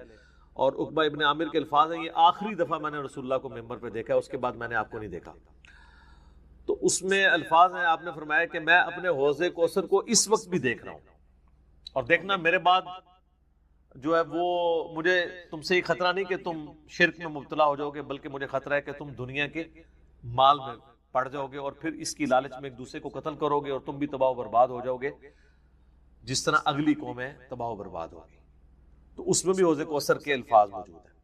اور عقبہ ابن عامر کے الفاظ ہیں یہ آخری دفعہ میں نے رسول اللہ کو ممبر پہ دیکھا، اس کے بعد میں نے آپ کو نہیں دیکھا. تو اس میں الفاظ ہیں، آپ نے فرمایا کہ میں اپنے حوض کوثر کو اس وقت بھی دیکھ رہا ہوں، اور دیکھنا میرے بعد جو ہے وہ مجھے تم سے یہ خطرہ نہیں کہ تم شرک میں مبتلا ہو جاؤ گے، بلکہ مجھے خطرہ ہے کہ تم دنیا کے مال میں پڑ جاؤ گے اور پھر اس کی لالچ میں ایک دوسرے کو قتل کرو گے اور تم بھی تباہ و برباد ہو جاؤ گے جس طرح اگلی قومیں تباہ و برباد ہوگی. تو اس میں بھی حوض کوثر کے الفاظ موجود ہیں.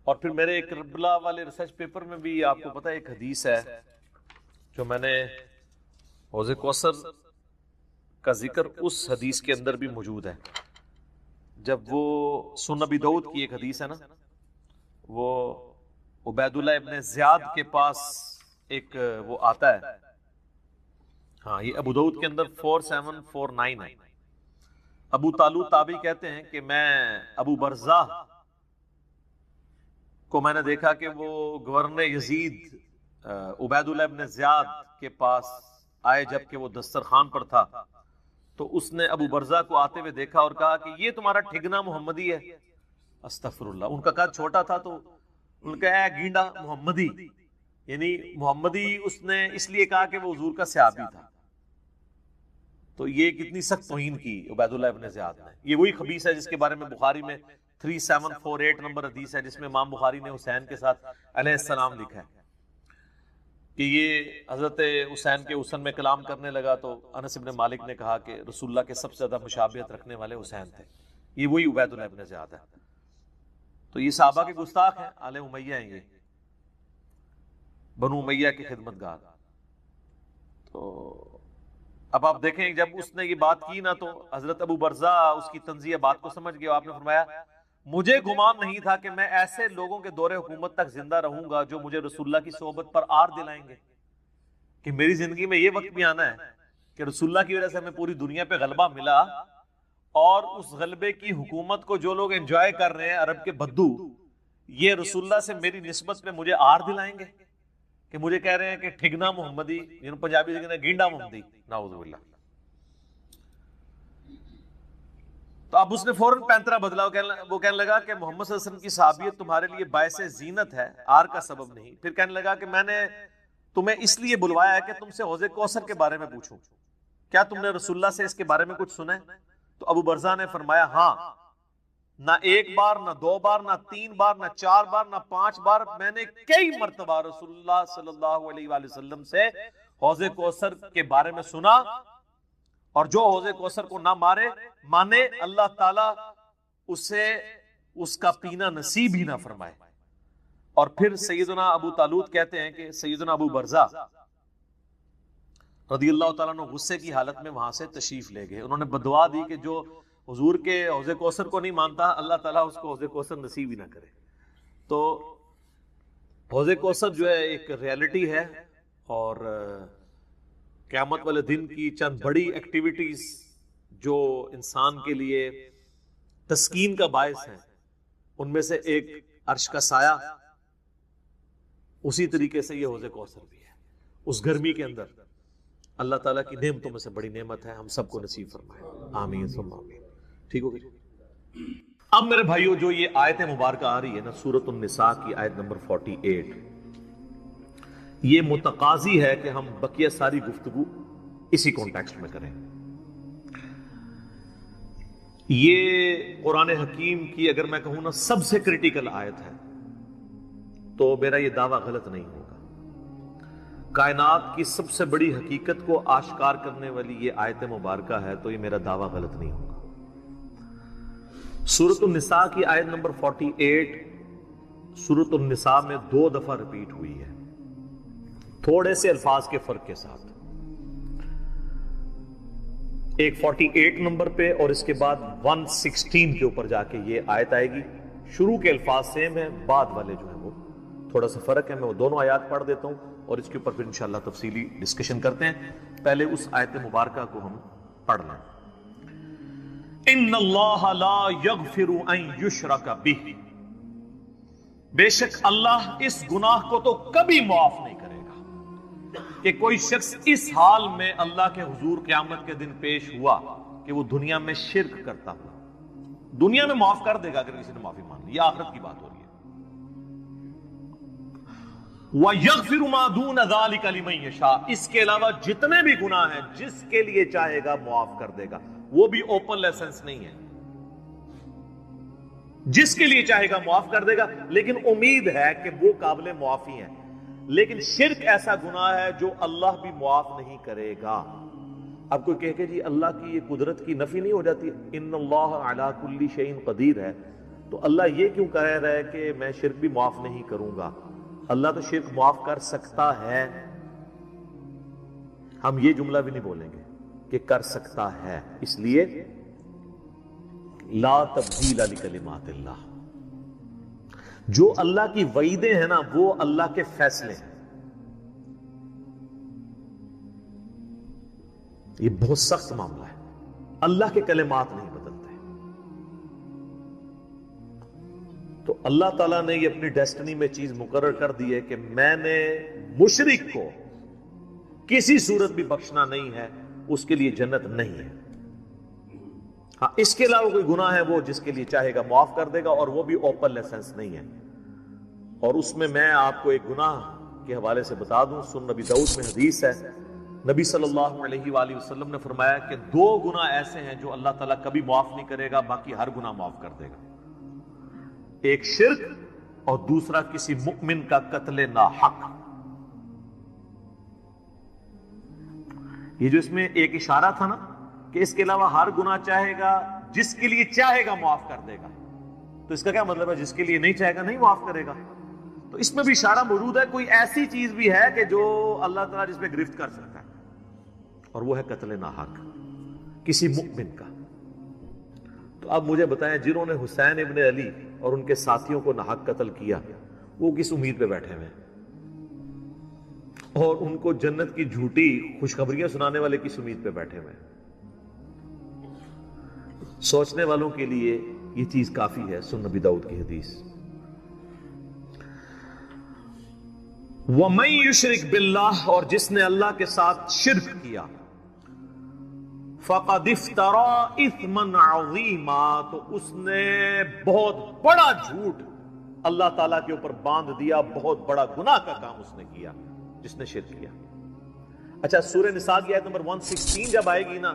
اور پھر میرے ایک کربلا والے ریسرچ پیپر میں بھی آپ کو پتہ ہے ایک حدیث ہے جو میں نے حوض کوثر کا ذکر اس حدیث کے اندر بھی موجود ہے. جب وہ سنن ابی داؤد کی ایک حدیث ہے نا، وہ عبید اللہ ابن زیاد کے پاس ایک وہ آتا ہے، ہاں یہ ابو داؤد کے اندر 4749 ہے. ابو طالوت تابعی کہتے ہیں کہ میں ابو برزہ کو میں نے دیکھا کہ وہ گورنر یزید عبید اللہ ابن زیاد کے پاس آئے جب کہ وہ دسترخوان پر تھا. تو اس نے ابو برزہ کو آتے ہوئے دیکھا اور کہا کہ یہ تمہارا ٹھگنا محمدی ہے. استغفر اللہ. ان کا قد چھوٹا تھا تو ان کا اے گینڈا محمدی، یعنی محمدی اس نے اس لیے کہا کہ وہ حضور کا صحابی تھا. تو یہ کتنی سخت توہین کی عبید اللہ ابن زیاد نے. یہ وہی خبیث ہے جس کے بارے میں بخاری میں 3748 نمبر حدیث ہے جس میں امام بخاری نے حسین کے ساتھ علیہ السلام لکھا ہے کہ یہ حضرت حسین کے حسن میں کلام کرنے لگا تو انس ابن مالک نے کہا کہ رسول اللہ کے سب سے زیادہ مشابہت رکھنے والے حسین تھے. یہ وہی عبید اللہ ابن زیاد ہے. تو یہ صحابہ کے گستاخ ہیں، آل امیہ ہیں، یہ بنو امیہ کے خدمت گار. تو اب آپ دیکھیں جب اس نے یہ بات کی نا تو حضرت ابو برزہ اس کی تنزیہ بات کو سمجھ گیا. آپ نے فرمایا مجھے گمان نہیں تھا کہ میں ایسے لوگوں کے دور حکومت تک زندہ رہوں گا جو مجھے رسول اللہ کی صحبت پر آر دلائیں گے، کہ میری زندگی میں یہ وقت بھی آنا ہے کہ رسول اللہ کی وجہ سے ہمیں پوری دنیا پہ غلبہ ملا، اور اس غلبے کی حکومت کو جو لوگ انجوائے کر رہے ہیں عرب کے بدو، یہ رسول اللہ سے میری نسبت میں مجھے آر دلائیں گے کہ مجھے کہہ رہے ہیں کہ ٹھگنا محمدی، یعنی پنجابی سے کہتے ہیں گینڈا محمدی. نعوذ باللہ. تو اب اس نے فوراً پینترا بدلا. وہ کہنے لگا کہ محمد صلی اللہ علیہ وسلم کی صحابیت تمہارے لیے باعث زینت ہے، آر کا سبب نہیں. پھر کہنے لگا کہ میں نے تمہیں اس لیے بلوایا ہے کہ تم سے حوض کوثر کے بارے میں پوچھوں، کیا تم نے رسول اللہ سے اس کے بارے میں کچھ سنا ہے؟ تو ابو برزہ نے فرمایا ہاں، نہ 1 بار، نہ 2 بار، نہ 3 بار، نہ 4 بار، نہ 5 بار، میں نے کئی مرتبہ رسول اللہ صلی اللہ علیہ وآلہ وسلم سے حوض کوثر کے بارے میں سنا، اور جو حوض کوثر کو نہ مانے اللہ تعالیٰ اسے اس کا پینا نصیب ہی نہ فرمائے. اور پھر سیدنا ابو طالوت کہتے ہیں کہ سیدنا ابو برزہ رضی اللہ تعالیٰ عنہ غصے کی حالت میں وہاں سے تشریف لے گئے. انہوں نے بدعا دی کہ جو حضور کے حوض کوثر کو نہیں مانتا اللہ تعالیٰ اس کو حوض کوثر نصیب ہی نہ کرے. تو حوض کوثر جو ہے ایک ریالٹی ہے، اور قیامت والے دن کی چند بڑی ایکٹیویٹیز جو انسان کے لیے تسکین کا باعث ہیں، ان میں سے ایک عرش کا سایہ، اسی طریقے سے یہ حوض کوثر بھی ہے. اس گرمی کے اندر اللہ تعالیٰ کی نعمتوں میں سے بڑی نعمت ہے، ہم سب کو نصیب فرمائے. آمین ثم آمین. ٹھیک ہو گئی. اب میرے بھائیو جو یہ آیت مبارکہ آ رہی ہے نا سورۃ النساء کی آیت نمبر 48، یہ متقاضی ہے کہ ہم بقیہ ساری گفتگو اسی کانٹیکسٹ میں کریں. یہ قرآن حکیم کی اگر میں کہوں نا سب سے کریٹیکل آیت ہے، تو میرا یہ دعویٰ غلط نہیں ہوگا. کائنات کی سب سے بڑی حقیقت کو آشکار کرنے والی یہ آیت مبارکہ ہے، تو یہ میرا دعویٰ غلط نہیں ہوگا. سورۃ النساء کی آیت نمبر 48 سورۃ النساء میں 2 دفعہ ریپیٹ ہوئی ہے، تھوڑے سے الفاظ کے فرق کے ساتھ. ایک 48 نمبر پہ اور اس کے بعد 116 کے اوپر جا کے یہ آیت آئے گی شروع کے الفاظ سیم ہیں، بعد والے جو ہیں وہ تھوڑا سا فرق ہے. میں وہ دونوں آیات پڑھ دیتا ہوں اور اس کے اوپر پھر انشاءاللہ تفصیلی ڈسکشن کرتے ہیں. پہلے اس آیت مبارکہ کو ہم پڑھ لیں. ان اللہ لا یغفر ان یشرک بہ، بے شک اللہ اس گناہ کو تو کبھی معاف نہیں کرے گا کہ کوئی شخص اس حال میں اللہ کے حضور قیامت کے دن پیش ہوا کہ وہ دنیا میں شرک کرتا ہوا. دنیا میں معاف کر دے گا اگر کسی نے معافی مان لی، یہ آخرت کی بات ہو رہی ہے. وَيَغْفِرُ مَا دُونَ ذَلِكَ لِمَن يَشَاءُ، اس کے علاوہ جتنے بھی گناہ ہیں جس کے لیے چاہے گا معاف کر دے گا. وہ بھی اوپن لائسنس نہیں ہے، جس کے لیے چاہے گا معاف کر دے گا، لیکن امید ہے کہ وہ قابل معافی ہیں. لیکن شرک ایسا گناہ ہے جو اللہ بھی معاف نہیں کرے گا. اب کوئی کہے کہ جی اللہ کی یہ قدرت کی نفی نہیں ہو جاتی، ان اللہ علی کل شیء قدیر ہے، تو اللہ یہ کیوں کہہ رہا ہے کہ میں شرک بھی معاف نہیں کروں گا؟ اللہ تو شرک معاف کر سکتا ہے. ہم یہ جملہ بھی نہیں بولیں گے کہ کر سکتا ہے، اس لیے لا تبدیل لکلمات اللہ. جو اللہ کی وعیدیں ہیں نا وہ اللہ کے فیصلے ہیں. یہ بہت سخت معاملہ ہے. اللہ کے کلمات نہیں بدلتے. تو اللہ تعالیٰ نے یہ اپنی ڈیسٹنی میں چیز مقرر کر دی ہے کہ میں نے مشرک کو کسی صورت بھی بخشنا نہیں ہے، اس کے لیے جنت نہیں ہے. ہاں اس کے علاوہ کوئی گناہ ہے وہ جس کے لیے چاہے گا معاف کر دے گا، اور وہ بھی اوپن لائسنس نہیں ہے. اور اس میں آپ کو ایک گناہ کے حوالے سے بتا دوں. سن نبی داؤد میں حدیث ہے، نبی صلی اللہ علیہ وآلہ وسلم نے فرمایا کہ 2 گناہ ایسے ہیں جو اللہ تعالیٰ کبھی معاف نہیں کرے گا، باقی ہر گناہ معاف کر دے گا. ایک شرک اور دوسرا کسی مؤمن کا قتل ناحق. یہ جو اس میں ایک اشارہ تھا نا کہ اس کے علاوہ ہر گناہ چاہے گا، جس کے لیے چاہے گا معاف کر دے گا، تو اس کا کیا مطلب ہے؟ جس کے لیے نہیں چاہے گا نہیں معاف کرے گا. تو اس میں بھی اشارہ موجود ہے، کوئی ایسی چیز بھی ہے کہ جو اللہ تعالیٰ جس پہ گرفت کر سکتا ہے، اور وہ ہے قتل ناحق کسی مؤمن کا. تو اب مجھے بتائیں، جنہوں نے حسین ابن علی اور ان کے ساتھیوں کو ناحق قتل کیا، وہ کس امید پہ بیٹھے ہوئے ہیں؟ اور ان کو جنت کی جھوٹی خوشخبریاں سنانے والے کس امید پہ بیٹھے ہوئے ہیں؟ سوچنے والوں کے لیے یہ چیز کافی ہے. سن نبی داؤد کی حدیث. وَمَن يُشْرِكْ بِاللَّهِ، اور جس نے اللہ کے ساتھ شرک کیا، فَقَدِ افْتَرَىٰ إِثْمًا عَظِيمًا، تو اس نے بہت بڑا جھوٹ اللہ تعالیٰ کے اوپر باندھ دیا، بہت بڑا گناہ کا کام اس نے کیا جس نے شرک کیا. اچھا سورہ نساء کی آیت نمبر 116 جب آئے گی نا،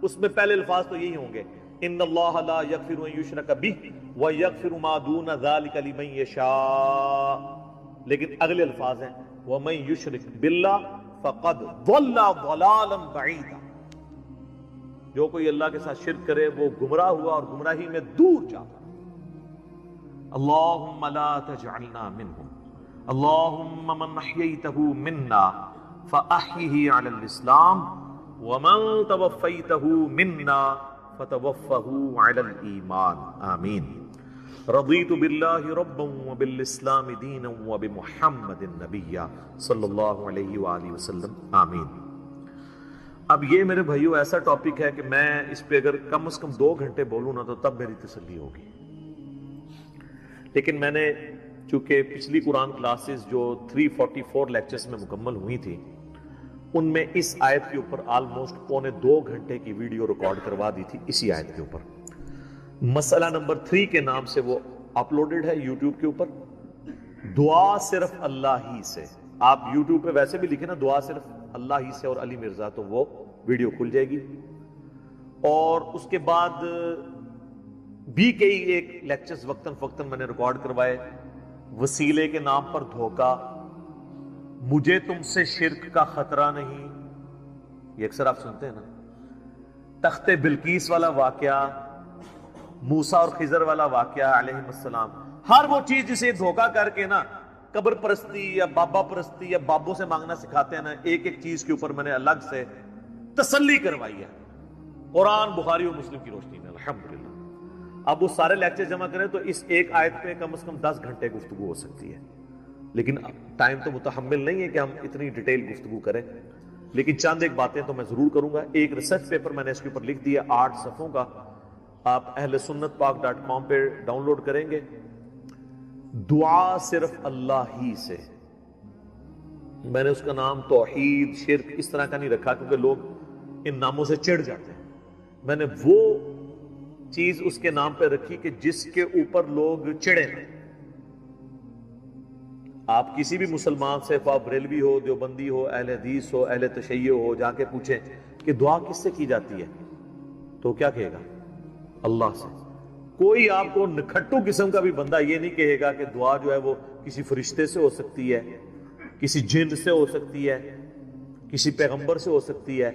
اس میں پہلے الفاظ تو یہی ہوں گے، ان اللہ لا یغفر ان یشرک بہ ویغفر ما دون ذلک لمن یشاء. لیکن اگلے الفاظ ہیں ومن یشرک باللہ فقد ضل ضلالا بعیدا. جو کوئی اللہ کے ساتھ شرک کرے وہ گمراہ ہوا اور گمراہی میں دور جاتا. اللہم لا تجعلنا منہم، اللہم من احییتہ منا فاحیہ علی الاسلام ومن توفیتہ منا فتوفہ علی الایمان. آمین. رضیت باللہ ربا وبالاسلام دینا وبمحمد نبیا صلی اللہ علیہ وآلہ وسلم. آمین. اب یہ میرے بھائیو ایسا ٹاپک ہے کہ میں اس پہ اگر کم از کم 2 گھنٹے بولوں نا تو تب میری تسلی ہوگی. لیکن میں نے چونکہ پچھلی قرآن کلاسز جو 344 لیکچرز میں مکمل ہوئی تھی، ان میں اس آیت کے اوپر آلموسٹ 1.25 گھنٹے کی ویڈیو ریکارڈ کروا دی تھی اسی آیت کے اوپر. مسئلہ نمبر 3 کے نام سے وہ اپلوڈڈ ہے یوٹیوب کے اوپر. دعا صرف اللہ ہی سے، آپ یوٹیوب پہ ویسے بھی لکھیں نا دعا صرف اللہ ہی سے اور علی مرزا، تو وہ ویڈیو کھل جائے گی. اور اس کے بعد بھی کئی ایک لیکچرز وقتاً فوقتاً میں نے ریکارڈ کروائے. وسیلے کے نام پر دھوکہ، مجھے تم سے شرک کا خطرہ نہیں، یہ اکثر آپ سنتے ہیں نا. تخت بلقیس والا واقعہ، موسیٰ اور خضر والا واقعہ علیہ السلام، ہر وہ چیز جسے دھوکہ کر کے نا قبر پرستی یا بابا پرستی یا بابوں سے مانگنا سکھاتے ہیں نا، ایک ایک چیز کے اوپر میں نے الگ سے تسلی کروائی ہے قرآن، بخاری اور مسلم کی روشنی میں الحمدللہ. اب وہ سارے لیکچر جمع کریں تو اس ایک آیت پہ کم از کم 10 گھنٹے گفتگو ہو سکتی ہے، لیکن ٹائم تو متحمل نہیں ہے کہ ہم اتنی ڈیٹیل گفتگو کریں، لیکن چند ایک باتیں تو میں ضرور کروں گا۔ ایک ریسرچ پیپر میں نے اس کے اوپر لکھ دیا 8 صفحوں کا، آپ اہل سنت پاک.com پہ ڈاؤن لوڈ کریں گے۔ دعا صرف اللہ ہی سے، میں نے اس کا نام توحید شرک اس طرح کا نہیں رکھا کیونکہ لوگ ان ناموں سے چڑھ جاتے ہیں، میں نے وہ چیز اس کے نام پہ رکھی کہ جس کے اوپر لوگ چڑھے ہیں۔ آپ کسی بھی مسلمان سے، خواہ بریلوی ہو، دیوبندی ہو، اہل حدیث ہو، اہل تشیع ہو، جا کے پوچھیں کہ دعا کس سے کی جاتی ہے تو کیا کہے گا؟ اللہ سے۔ کوئی آپ کو نکھٹو قسم کا بھی بندہ یہ نہیں کہے گا کہ دعا جو ہے وہ کسی فرشتے سے ہو سکتی ہے، کسی جن سے ہو سکتی ہے، کسی پیغمبر سے ہو سکتی ہے۔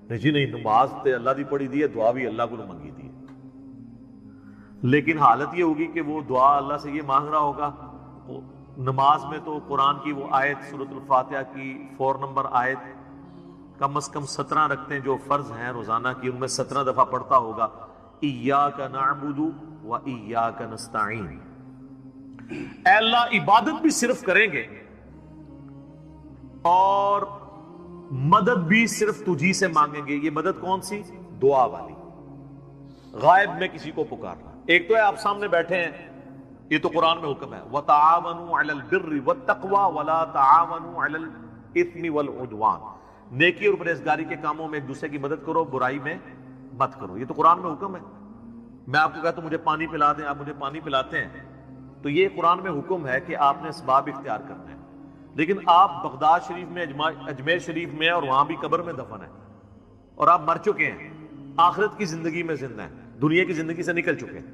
نہیں جی نہیں، نماز تے اللہ دی پڑھی دی ہے، دعا بھی اللہ کو منگی دی ہے۔ لیکن حالت یہ ہوگی کہ وہ دعا اللہ سے یہ مانگ رہا ہوگا، نماز میں تو قرآن کی وہ آیت سورۃ الفاتحہ کی 4 نمبر آیت کم از کم 17 رکھتے ہیں جو فرض ہیں روزانہ کی، ان میں 17 دفعہ پڑھتا ہوگا ایاک نعبد و ایاک نستعین، اے اللہ عبادت بھی صرف کریں گے اور مدد بھی صرف تجھی سے مانگیں گے۔ یہ مدد کون سی؟ دعا والی، غائب میں کسی کو پکارنا۔ ایک تو ہے آپ سامنے بیٹھے ہیں، یہ تو قرآن میں حکم ہے وَتَعَاوَنُوا عَلَى الْبِرِّ وَالتَّقْوَى وَلَا تَعَاوَنُوا عَلَى الْإِثْمِ وَالْعُدْوَانِ، نیکی اور پرہیزگاری کے کاموں میں ایک دوسرے کی مدد کرو، برائی میں مت کرو۔ یہ تو قرآن میں حکم ہے۔ میں آپ کو کہتا ہوں مجھے پانی پلا دیں، آپ مجھے پانی پلاتے ہیں، تو یہ قرآن میں حکم ہے کہ آپ نے اسباب اختیار کرنے ہیں۔ لیکن آپ بغداد شریف میں، اجمیر شریف میں، اور وہاں بھی قبر میں دفن ہیں، اور آپ مر چکے ہیں، آخرت کی زندگی میں زندہ ہیں، دنیا کی زندگی سے نکل چکے ہیں،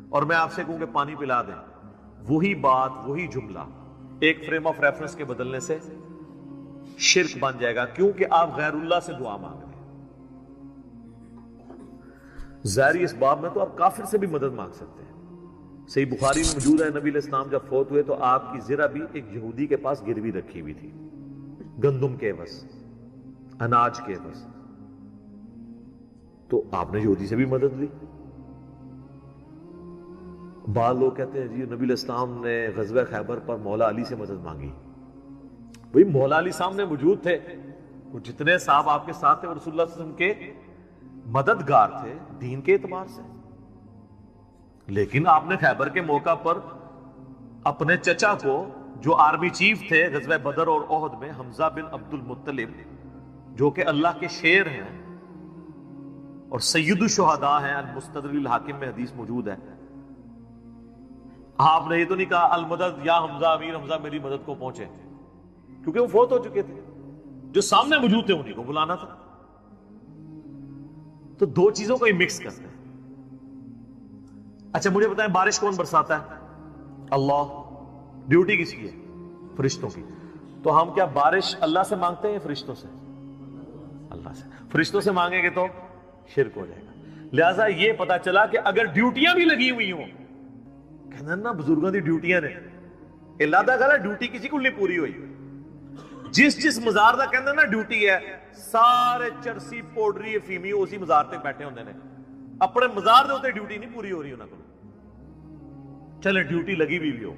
اور میں آپ سے کہوں کہ پانی پلا دیں، وہی بات، وہی جملہ ایک فریم آف ریفرنس کے بدلنے سے شرک بن جائے گا، کیونکہ آپ غیر اللہ سے دعا مانگ رہے ہیں۔ ظاہری اسباب میں تو آپ کافر سے بھی مدد مانگ سکتے ہیں۔ صحیح بخاری میں موجود ہے، نبی علیہ السلام جب فوت ہوئے تو آپ کی زرہ بھی ایک یہودی کے پاس گروی رکھی ہوئی تھی، گندم کے عوض، اناج کے عوض، تو آپ نے یہودی سے بھی مدد لی۔ بعض لوگ کہتے ہیں جی نبی علیہ السلام نے غزوہ خیبر پر مولا علی سے مدد مانگی۔ بھئی مولا علی سامنے موجود تھے، وہ جتنے صاحب آپ کے ساتھ تھے وہ رسول اللہ صلی اللہ علیہ وسلم کے مددگار تھے دین کے اعتبار سے، لیکن آپ نے خیبر کے موقع پر اپنے چچا کو، جو آرمی چیف تھے غزوہ بدر اور احد میں، حمزہ بن عبد المطلب، جو کہ اللہ کے شیر ہیں اور سید الشہداء ہیں، المستدرک الحاکم میں حدیث موجود ہے، آپ نے یہ تو نہیں کہا المدد یا حمزہ، امیر حمزہ میری مدد کو پہنچے، کیونکہ وہ فوت ہو چکے تھے، جو سامنے موجود تھے انہیں کو بلانا تھا۔ تو دو چیزوں کو ہی مکس کرتے ہیں۔ اچھا مجھے بتائیں بارش کون برساتا ہے؟ اللہ۔ ڈیوٹی کس کی ہے؟ فرشتوں کی۔ تو ہم کیا بارش اللہ سے مانگتے ہیں یا فرشتوں سے؟ اللہ سے۔ فرشتوں سے مانگیں گے تو شرک ہو جائے گا۔ لہذا یہ پتا چلا کہ اگر ڈیوٹیاں بھی لگی ہوئی ہوں، کہنا نا بزرگوں کی ڈیوٹیاں نے، اللہ دا کہا ڈیوٹی کسی کو نہیں پوری ہوئی، جس مزار دا کہنا نا ڈیوٹی ہے، سارے چرسی پوڈری افیمی اسی مزار تے بیٹھے ہوندے نے، اپنے مزار دے ہوتے ڈیوٹی نہیں پوری ہو رہی انہاں کو، چلے ڈیوٹی لگی بھی ہو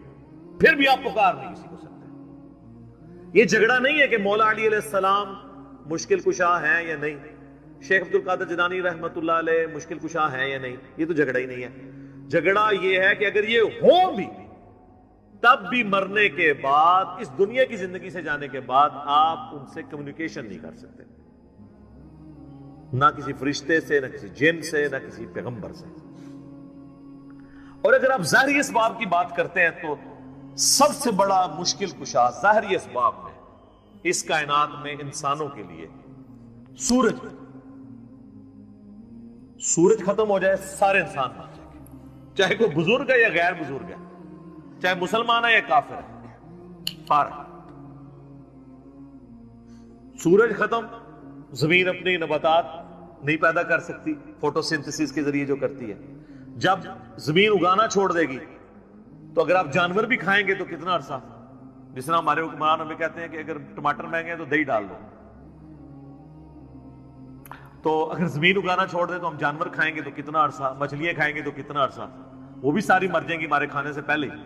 پھر بھی آپ پکار نہیں کسی کو سکتے۔ یہ جھگڑا نہیں ہے کہ مولا علی علیہ السلام مشکل کشا ہیں یا نہیں، شیخ عبد القادر جیلانی رحمت اللہ علیہ مشکل کشا ہیں یا نہیں، یہ تو جھگڑا ہی نہیں ہے۔ جھگڑا یہ ہے کہ اگر یہ ہو بھی تب بھی مرنے کے بعد، اس دنیا کی زندگی سے جانے کے بعد، آپ ان سے کمیونیکیشن نہیں کر سکتے، نہ کسی فرشتے سے، نہ کسی جن سے، نہ کسی پیغمبر سے۔ اور اگر آپ ظاہری اسباب کی بات کرتے ہیں تو سب سے بڑا مشکل کشا ظاہری اسباب میں اس کائنات میں انسانوں کے لیے سورج ختم ہو جائے سارے انسان مر جائیں گے، چاہے کوئی بزرگ ہے یا غیر بزرگ ہے، چاہے مسلمان ہے یا کافر ہے، سارا۔ سورج ختم، زمین اپنی نباتات نہیں پیدا کر سکتی فوٹو سنتھسس کے ذریعے جو کرتی ہے، جب زمین اگانا چھوڑ دے گی تو اگر آپ جانور بھی کھائیں گے تو کتنا عرصہ، جس طرح ہمارے حکمران ہمیں کہتے ہیں کہ اگر ٹماٹر مہنگے ہیں تو دہی ڈال دو، تو اگر زمین اگانا چھوڑ دیں تو ہم جانور کھائیں گے تو کتنا عرصہ، مچھلیاں کھائیں گے تو کتنا عرصہ، وہ بھی ساری مر جائیں گی ہمارے کھانے سے پہلے ہی۔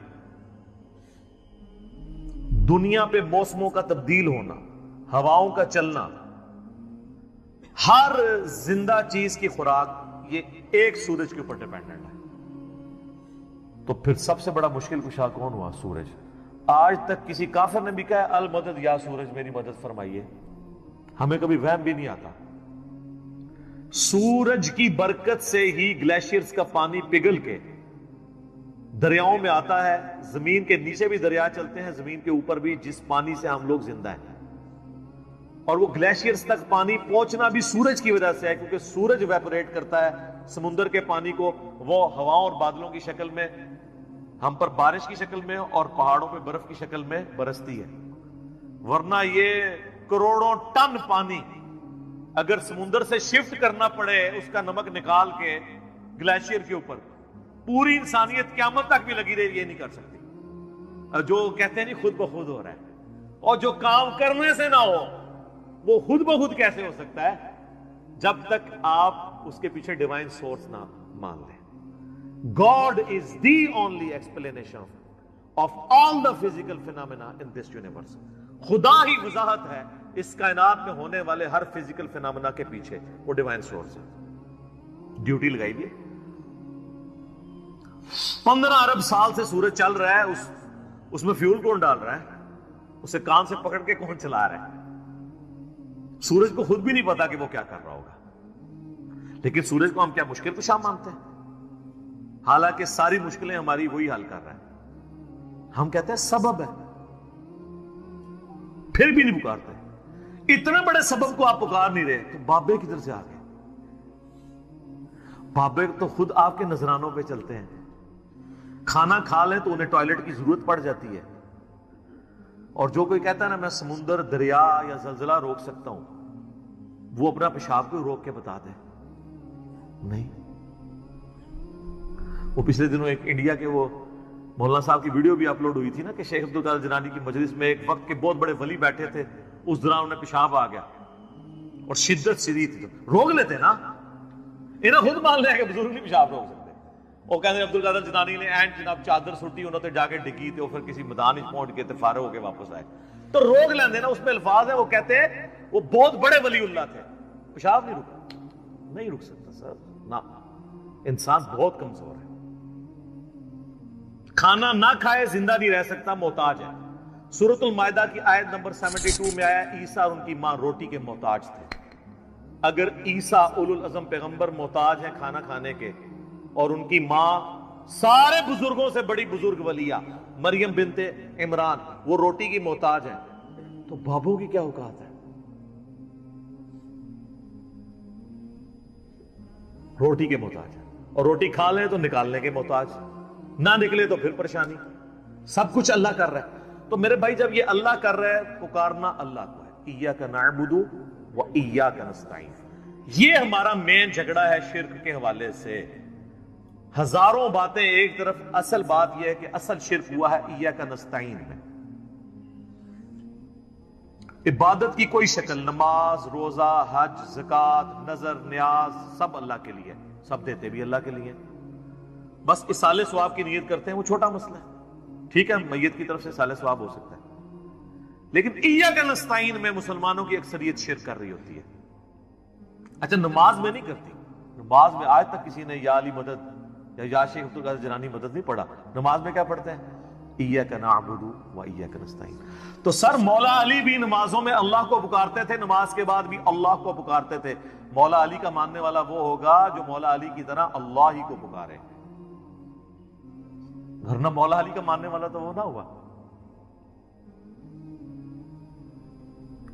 دنیا پہ موسموں کا تبدیل ہونا، ہواؤں کا چلنا، ہر زندہ چیز کی خوراک یہ ایک سورج کے اوپر ڈیپینڈنٹ ہے۔ تو پھر سب سے بڑا مشکل کشا کون ہوا؟ سورج۔ آج تک کسی کافر نے بھی کہا ہے المدد یا سورج میری مدد فرمائیے، ہمیں کبھی وہم بھی نہیں آتا۔ سورج کی برکت سے ہی گلیشیئرز کا پانی پگھل کے دریاؤں میں آتا ہے، زمین کے نیچے بھی دریا چلتے ہیں، زمین کے اوپر بھی، جس پانی سے ہم لوگ زندہ ہیں۔ اور وہ گلیشیئرز تک پانی پہنچنا بھی سورج کی وجہ سے ہے، کیونکہ سورج ویپوریٹ کرتا ہے سمندر کے پانی کو، وہ ہواؤں اور بادلوں کی شکل میں ہم پر بارش کی شکل میں اور پہاڑوں پہ برف کی شکل میں برستی ہے۔ ورنہ یہ کروڑوں ٹن پانی اگر سمندر سے شفٹ کرنا پڑے اس کا نمک نکال کے گلیشیئر کے اوپر، پوری انسانیت قیامت تک بھی لگی رہی، یہ نہیں کر سکتی۔ جو کہتے ہیں نہیں خود بخود ہو رہا ہے، اور جو کام کرنے سے نہ ہو وہ خود بخود کیسے ہو سکتا ہے؟ جب تک آپ اس کے پیچھے ڈیوائن سورس نہ مان لیں۔ God is the only explanation of all the physical phenomena in this universe۔ خدا ہی وضاحت ہے اس کائنات میں ہونے والے ہر فزیکل فینامنا کے پیچھے، وہ ڈیوائن سورس ہے۔ ڈیوٹی لگائی بھی 15 ارب سال سے سورج چل رہا ہے، اس میں فیول کون ڈال رہا ہے؟ اسے کان سے پکڑ کے کون چلا رہا ہے؟ سورج کو خود بھی نہیں پتا کہ وہ کیا کر رہا ہوگا، لیکن سورج کو ہم کیا مشکل کشا مانتے ہیں؟ حالانکہ ساری مشکلیں ہماری وہی حل کر رہا ہے۔ ہم کہتے ہیں سبب ہے، پھر بھی نہیں پکارتے۔ اتنے بڑے سبب کو آپ پکار نہیں رہے تو بابے کدھر سے آ گئے؟ بابے تو خود آپ کے نذرانوں پہ چلتے ہیں، کھانا کھا لیں تو انہیں ٹوائلٹ کی ضرورت پڑ جاتی ہے، اور جو کوئی کہتا ہے نا میں سمندر، دریا یا زلزلہ روک سکتا ہوں، وہ اپنا پیشاب کو روک کے بتا دے نہیں۔ وہ پچھلے دنوں ایک انڈیا کے وہ مولانا صاحب کی ویڈیو بھی اپلوڈ ہوئی تھی نا کہ شیخ عبدالقادر جیلانی کی مجلس میں ایک وقت کے بہت بڑے ولی بیٹھے تھے، اس دوران انہیں پیشاب آ گیا اور شدت شدید تھی، تو روک لیتے نا، انہیں خود مان لیا کہ بزرگ نہیں پیشاب روک سکتے۔ وہ کہتے ہیں عبدالقادر جیلانی نے اینڈ جناب چادر سٹی انہوں نے جا کے ڈگی تھے، پھر کسی میدان پہنچ کے فارغ ہو کے واپس آئے، تو روک لیندے نا، اس میں الفاظ ہیں، وہ کہتے ہیں وہ بہت بڑے ولی اللہ تھے، پیشاب نہیں رکا، نہیں رک سکتا سر، نہ، انسان بہت کمزور ہے، کھانا نہ کھائے زندہ نہیں رہ سکتا، محتاج ہے۔ سورۃ المائدہ کی آیت نمبر 72 میں آیا عیسیٰ اور ان کی ماں روٹی کے محتاج تھے۔ اگر عیسیٰ اولو العزم پیغمبر محتاج ہیں کھانا کھانے کے، اور ان کی ماں سارے بزرگوں سے بڑی بزرگ ولیہ مریم بنت عمران وہ روٹی کی محتاج ہے، تو بابوں کی کیا اوقات ہے؟ روٹی کے محتاج ہے، اور روٹی کھا لیں تو نکالنے کے محتاج، نہ نکلے تو پھر پریشانی۔ سب کچھ اللہ کر رہا ہے، تو میرے بھائی جب یہ اللہ کر رہا ہے، پکارنا اللہ کو ہے، ایاک نعبد و ایاک نستعین۔ یہ ہمارا مین جھگڑا ہے شرک کے حوالے سے۔ ہزاروں باتیں ایک طرف، اصل بات یہ ہے کہ اصل شرک ہوا ہے ایاک نستعین میں۔ عبادت کی کوئی شکل، نماز، روزہ، حج، زکوٰۃ، نظر، نیاز، سب اللہ کے لیے، سب دیتے بھی اللہ کے لیے، بس اصالہ ثواب کی نیت کرتے ہیں، وہ چھوٹا مسئلہ ہے، ٹھیک ہے، میت کی طرف سے اصالہ ثواب ہو سکتا ہے، لیکن ایاک نستعین میں مسلمانوں کی اکثریت شرک کر رہی ہوتی ہے۔ اچھا نماز میں نہیں کرتی، نماز میں آج تک کسی نے یا علی مدد یا شیخ عبدالقادر جیلانی مدد نہیں پڑھا، نماز میں کیا پڑھتے ہیں؟ ایاک نعبد و ایاک نستعین۔ تو سر مولا علی بھی نمازوں میں اللہ کو پکارتے تھے، نماز کے بعد بھی اللہ کو پکارتے تھے۔ مولا علی کا ماننے والا وہ ہوگا جو مولا علی کی طرح اللہ ہی کو پکارے، ورنہ مولا علی کا ماننے والا تو وہ نہ ہوا۔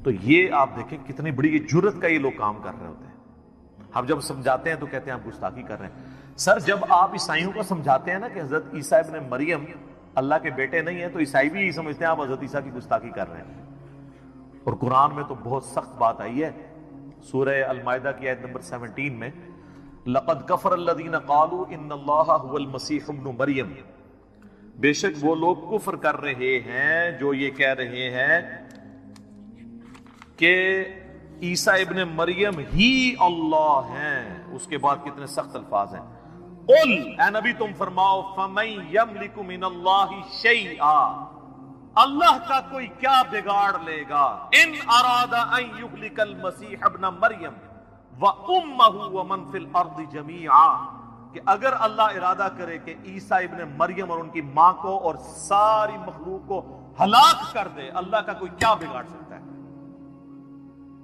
تو یہ آپ دیکھیں کتنی بڑی جرت کا یہ لوگ کام کر رہے ہوتے ہیں۔ ہم جب سمجھاتے ہیں تو کہتے ہیں آپ گستاخی کر رہے ہیں۔ سر جب آپ عیسائیوں کو سمجھاتے ہیں نا کہ حضرت عیسیٰ ابن مریم اللہ کے بیٹے نہیں ہیں، تو عیسائی بھی یہی سمجھتے ہیں آپ حضرت عیسیٰ کی گستاخی کر رہے ہیں۔ اور قرآن میں تو بہت سخت بات آئی ہے، سورہ المائدہ کی آیت نمبر 17 میں، لَقَدْ كَفَرَ الَّذِينَ قَالُوا إِنَّ اللَّهَ هُوَ الْمَسِيحُ ابْنُ مریم، بے شک وہ لوگ کفر کر رہے ہیں جو یہ کہہ رہے ہیں کہ عیسیٰ ابن مریم ہی اللہ ہیں. اس کے بعد کتنے سخت الفاظ ہیں. قل اے نبی تم فرماؤ فمن یملک من اللہ شیئا، اللہ کا کوئی کیا بگاڑ لے گا. ان اراد ان یہلک المسیح ابن مریم وامہ ومن فی الارض جمیعا، کہ اگر اللہ ارادہ کرے کہ عیسیٰ ابن مریم اور ان کی ماں کو اور ساری مخلوق کو ہلاک کر دے، اللہ کا کوئی کیا بگاڑ سکتا ہے.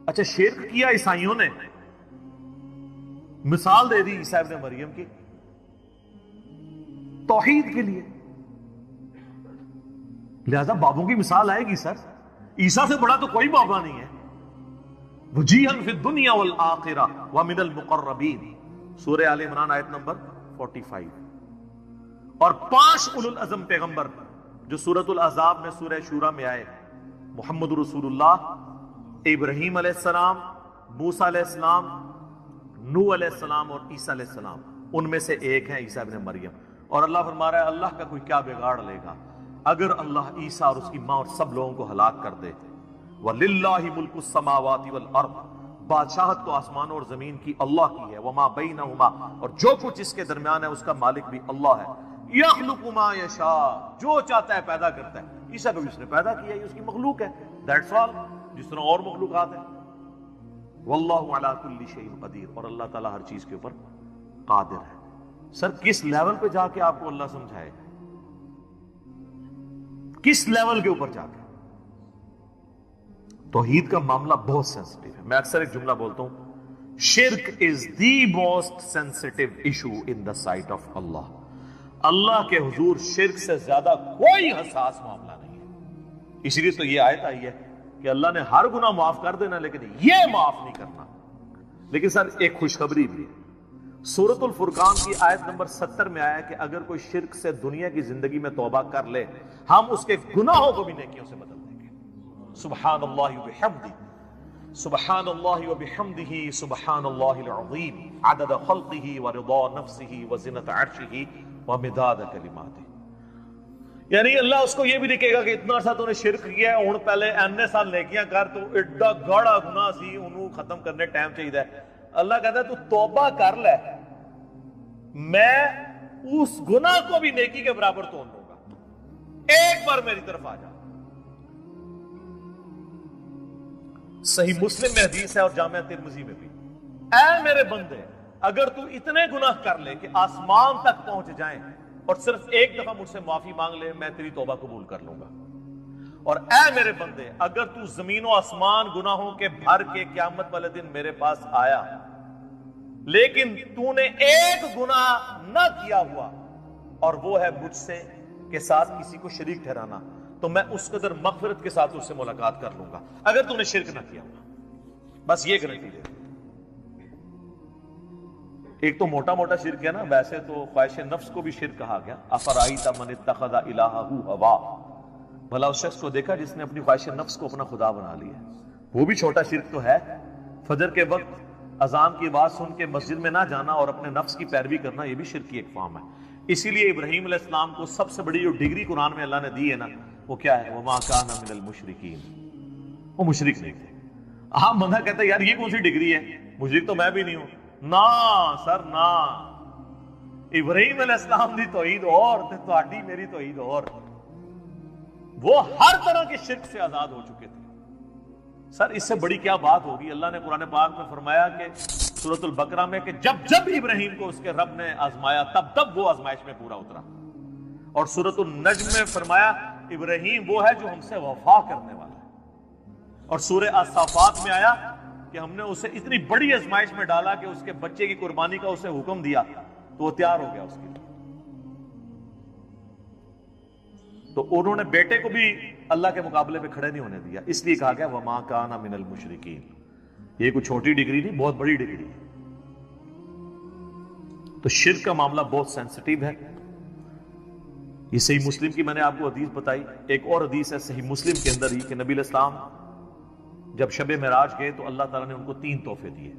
اچھا شرک کیا عیسائیوں نے، مثال دے دی عیسیٰ ابن مریم کی توحید کے لیے، لہذا بابوں کی مثال آئے گی. سر عیسیٰ سے بڑا تو کوئی بابا نہیں ہے. وجیہا فی الدنیا والآخرہ ومن المقربین، سورہ آل عمران آیت نمبر 45. اور 5 اولو العزم پیغمبر جو سورۃ الاحزاب میں سورہ شورى میں آئے، محمد رسول اللہ، ابراہیم علیہ السلام، موسیٰ علیہ السلام، نوح علیہ السلام اور عیسیٰ علیہ السلام، ان میں سے ایک ہے عیسیٰ ابن مریم. اور اللہ فرما رہا ہے اللہ کا کوئی کیا بگاڑ لے گا اگر اللہ عیسیٰ اور اس کی ماں اور سب لوگوں کو ہلاک کر دے. وَلِلَّهِ مُلْكُ السَّمَاوَاتِ وَالْأَرْضِ، بادشاہت تو آسمان اور زمین کی اللہ کی ہے. وَمَا بَيْنَهُمَا، اور جو کچھ اس کے درمیان ہے اس کا مالک بھی اللہ ہے. يَخْلُقُ مَا يَشَاءُ، جو چاہتا ہے پیدا کرتا ہے. عیسیٰ کو بھی اس نے پیدا کیا، یہ اس کی مخلوق ہے. That's all، جس طرح اور مخلوقات ہیں. وَاللَّهُ عَلَى كُلِّ شَيْءٍ قَدِيرٌ، اور اللہ تعالیٰ ہر چیز کے اوپر قادر ہے. سر کس لیول پہ جا کے آپ کو اللہ سمجھائے گا؟ کس لیول کے اوپر جا کے؟ توحید کا معاملہ بہت سینسٹیو ہے. میں اکثر ایک جملہ بولتا ہوں، شرک is the most sensitive issue in the sight of Allah. Allah کے حضور شرک سے زیادہ کوئی حساس معاملہ نہیں ہے. اس لیے تو یہ آیت آئی ہے کہ اللہ نے ہر گناہ معاف کر دینا لیکن یہ معاف نہیں کرنا. لیکن سر ایک خوشخبری بھی ہے. سورۃ الفرقان کی آیت نمبر 70 میں آیا کہ اگر کوئی شرک سے دنیا کی زندگی میں توبہ کر لے، ہم اس کے گناہوں کو بھی نیکیوں سے بدل دیں گے. سبحان اللہ وبحمدہ، سبحان اللہ وبحمدہ، سبحان اللہ العظیم، عدد خلقہ ورضا نفسہ وزنۃ عرشہ ومداد کلماتہ. یعنی اللہ اس کو یہ بھی لکھے گا کہ اتنا عرصہ تو نے شرک کیا ہے، ہن پہلے اینے سال نیکیاں کر، تو ایڈا گاڑا گناہ سی، انہوں ختم کرنے ٹائم چاہیے. اللہ کہتا ہے تو توبہ کر لے، میں اس گناہ کو بھی نیکی کے برابر تول لوں گا، ایک بار میری طرف آ جا. صحیح مسلم میں حدیث ہے اور جامعہ ترمذی میں بھی، اے میرے بندے اگر تو اتنے گناہ کر لے کہ آسمان تک پہنچ جائیں اور صرف ایک دفعہ مجھ سے معافی مانگ لے، میں تیری توبہ قبول کر لوں گا. اور اے میرے بندے اگر تو زمین و آسمان گناہوں کے بھر کے قیامت والے دن میرے پاس آیا لیکن تو نے ایک گناہ نہ کیا ہوا اور وہ ہے مجھ سے کے ساتھ کسی کو شریک ٹھہرانا، تو میں اس قدر مغفرت کے ساتھ اس سے ملاقات کر لوں گا اگر تو نے شرک نہ کیا ہوا. بس یہ گارنٹی دے. ایک تو موٹا موٹا شرک ہے نا، ویسے تو خواہش نفس کو بھی شرک کہا گیا. افرائیت من اتخذ الہہ ہوا، بھلا اس شخص کو دیکھا جس نے اپنی خواہش نفس کو اپنا خدا بنا لیا. وہ بھی چھوٹا شرک تو ہے. فجر کے وقت اذان کی آواز سن کے مسجد میں نہ جانا اور اپنے نفس کی پیروی کرنا، یہ بھی شرک کی ایک فارم ہے. اسی لیے ابراہیم علیہ السلام کو سب سے بڑی جو ڈگری قرآن میں اللہ نے دی ہے نا، وہ کیا ہے؟ وما کان من المشرکین، وہ مشرک نہیں تھے. ہاں بندہ کہتا ہے یار یہ کون سی ڈگری ہے، مشرک تو میں بھی نہیں ہوں. نا سر نا، ابراہیم علیہ السلام دی توحید اور تے تہاڈی میری توحید اور. وہ ہر طرح کے شرک سے آزاد ہو چکے تھے. سر اس سے بڑی کیا بات ہوگی؟ اللہ نے قرآن پاک میں فرمایا کہ سورۃ البقرہ میں کہ جب جب ابراہیم کو اس کے رب نے آزمایا تب تب وہ آزمائش میں پورا اترا. اور سورۃ النجم میں فرمایا ابراہیم وہ ہے جو ہم سے وفا کرنے والا ہے. اور سورہ الصافات میں آیا کہ ہم نے اسے اتنی بڑی آزمائش میں ڈالا کہ اس کے بچے کی قربانی کا اسے حکم دیا تو وہ تیار ہو گیا اس کے لیے. تو انہوں نے بیٹے کو بھی اللہ کے مقابلے پہ کھڑے نہیں ہونے دیا، اس لیے کہا گیا وما کان من المشرکین. یہ کوئی چھوٹی ڈگری نہیں، بہت بڑی ڈگری ہے. تو شرک کا معاملہ بہت سینسٹیو ہے. یہ صحیح مسلم کی میں نے آپ کو حدیث بتائی. ایک اور حدیث ہے صحیح مسلم کے اندر ہی کہ نبی علیہ السلام جب شب معراج گئے تو اللہ تعالیٰ نے ان کو 3 تحفے دیے.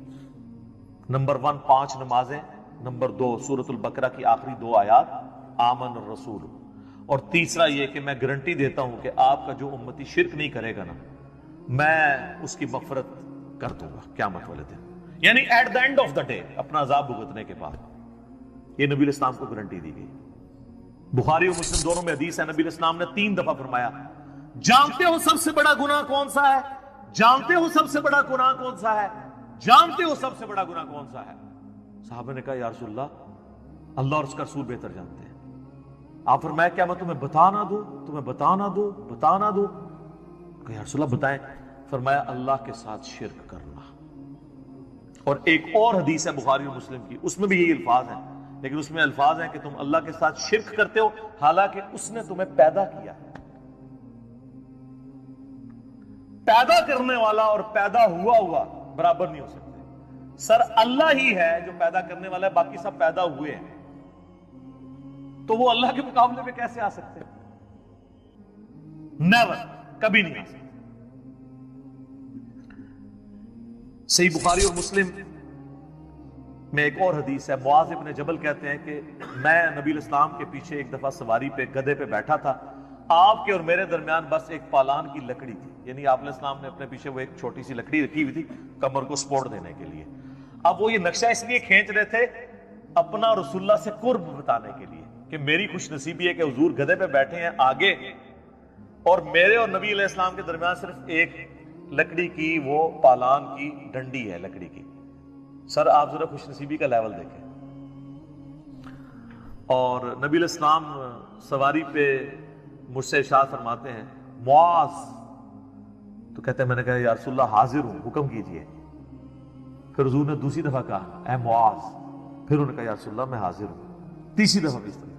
نمبر 1 5 نمازیں، نمبر 2 سورۃ البقرہ کی آخری 2 آیات آمن الرسول، اور تیسرا یہ کہ میں گارنٹی دیتا ہوں کہ آپ کا جو امتی شرک نہیں کرے گا نا، میں اس کی مغفرت کر دوں گا قیامت والے دن، یعنی at the end of the day, اپنا عذاب بھگتنے کے بعد. یہ نبی علیہ السلام کو گارنٹی دی گئی. بخاری اور مسلم دونوں میں حدیث ہے، نبی علیہ السلام نے 3 دفعہ فرمایا جانتے ہو سب سے بڑا گناہ کون سا ہے؟ جانتے ہو سب سے بڑا گناہ کون سا ہے؟ جانتے ہو سب سے بڑا گناہ کون سا ہے؟ صحابہ نے کہا یا رسول اللہ اور اس کا رسول بہتر جانتے ہیں. آپ فرمایا کیا میں تمہیں بتا نہ دوں؟ بتا نہ دوں؟ کہ یا رسول اللہ بتائیں. فرمایا اللہ کے ساتھ شرک کرنا. اور ایک اور حدیث ہے بخاری اور مسلم کی، اس میں بھی یہی الفاظ ہیں، لیکن اس میں الفاظ ہیں کہ تم اللہ کے ساتھ شرک کرتے ہو حالانکہ اس نے تمہیں پیدا کیا. پیدا کرنے والا اور پیدا ہوا برابر نہیں ہو سکتے. سر اللہ ہی ہے جو پیدا کرنے والا ہے، باقی سب پیدا ہوئے ہیں، تو وہ اللہ کے مقابلے میں کیسے آ سکتے ہیں؟ نیور، کبھی نہیں آ سکتے. صحیح بخاری اور مسلم میں ایک اور حدیث ہے، معاذ ابن جبل کہتے ہیں کہ میں نبی علیہ السلام کے پیچھے ایک دفعہ سواری پہ گدھے پہ بیٹھا تھا، آپ کے اور میرے درمیان بس ایک پالان کی لکڑی تھی، یعنی آپ علیہ السلام نے اپنے پیچھے وہ ایک چھوٹی سی لکڑی رکھی ہوئی تھی کمر کو سپورٹ دینے کے لیے. اب وہ یہ نقشہ اس لیے کھینچ رہے تھے اپنا رسول اللہ سے قرب بتانے کے لیے کہ میری خوش نصیبی ہے کہ حضور گدھے پہ بیٹھے ہیں آگے اور میرے اور نبی علیہ السلام کے درمیان صرف ایک لکڑی کی وہ پالان کی ڈنڈی ہے لکڑی کی. سر آپ ذرا خوش نصیبی کا لیول دیکھیں. اور نبی علیہ السلام سواری پہ مجھ سے ارشاد فرماتے ہیں معاذ، تو کہتے ہیں میں نے کہا یا رسول اللہ حاضر ہوں، حکم کیجئے. پھر حضور نے دوسری دفعہ کہا اے معاذ، پھر انہوں نے کہا یا رسول اللہ میں حاضر ہوں. تیسری دفعہ بھی اس طرح.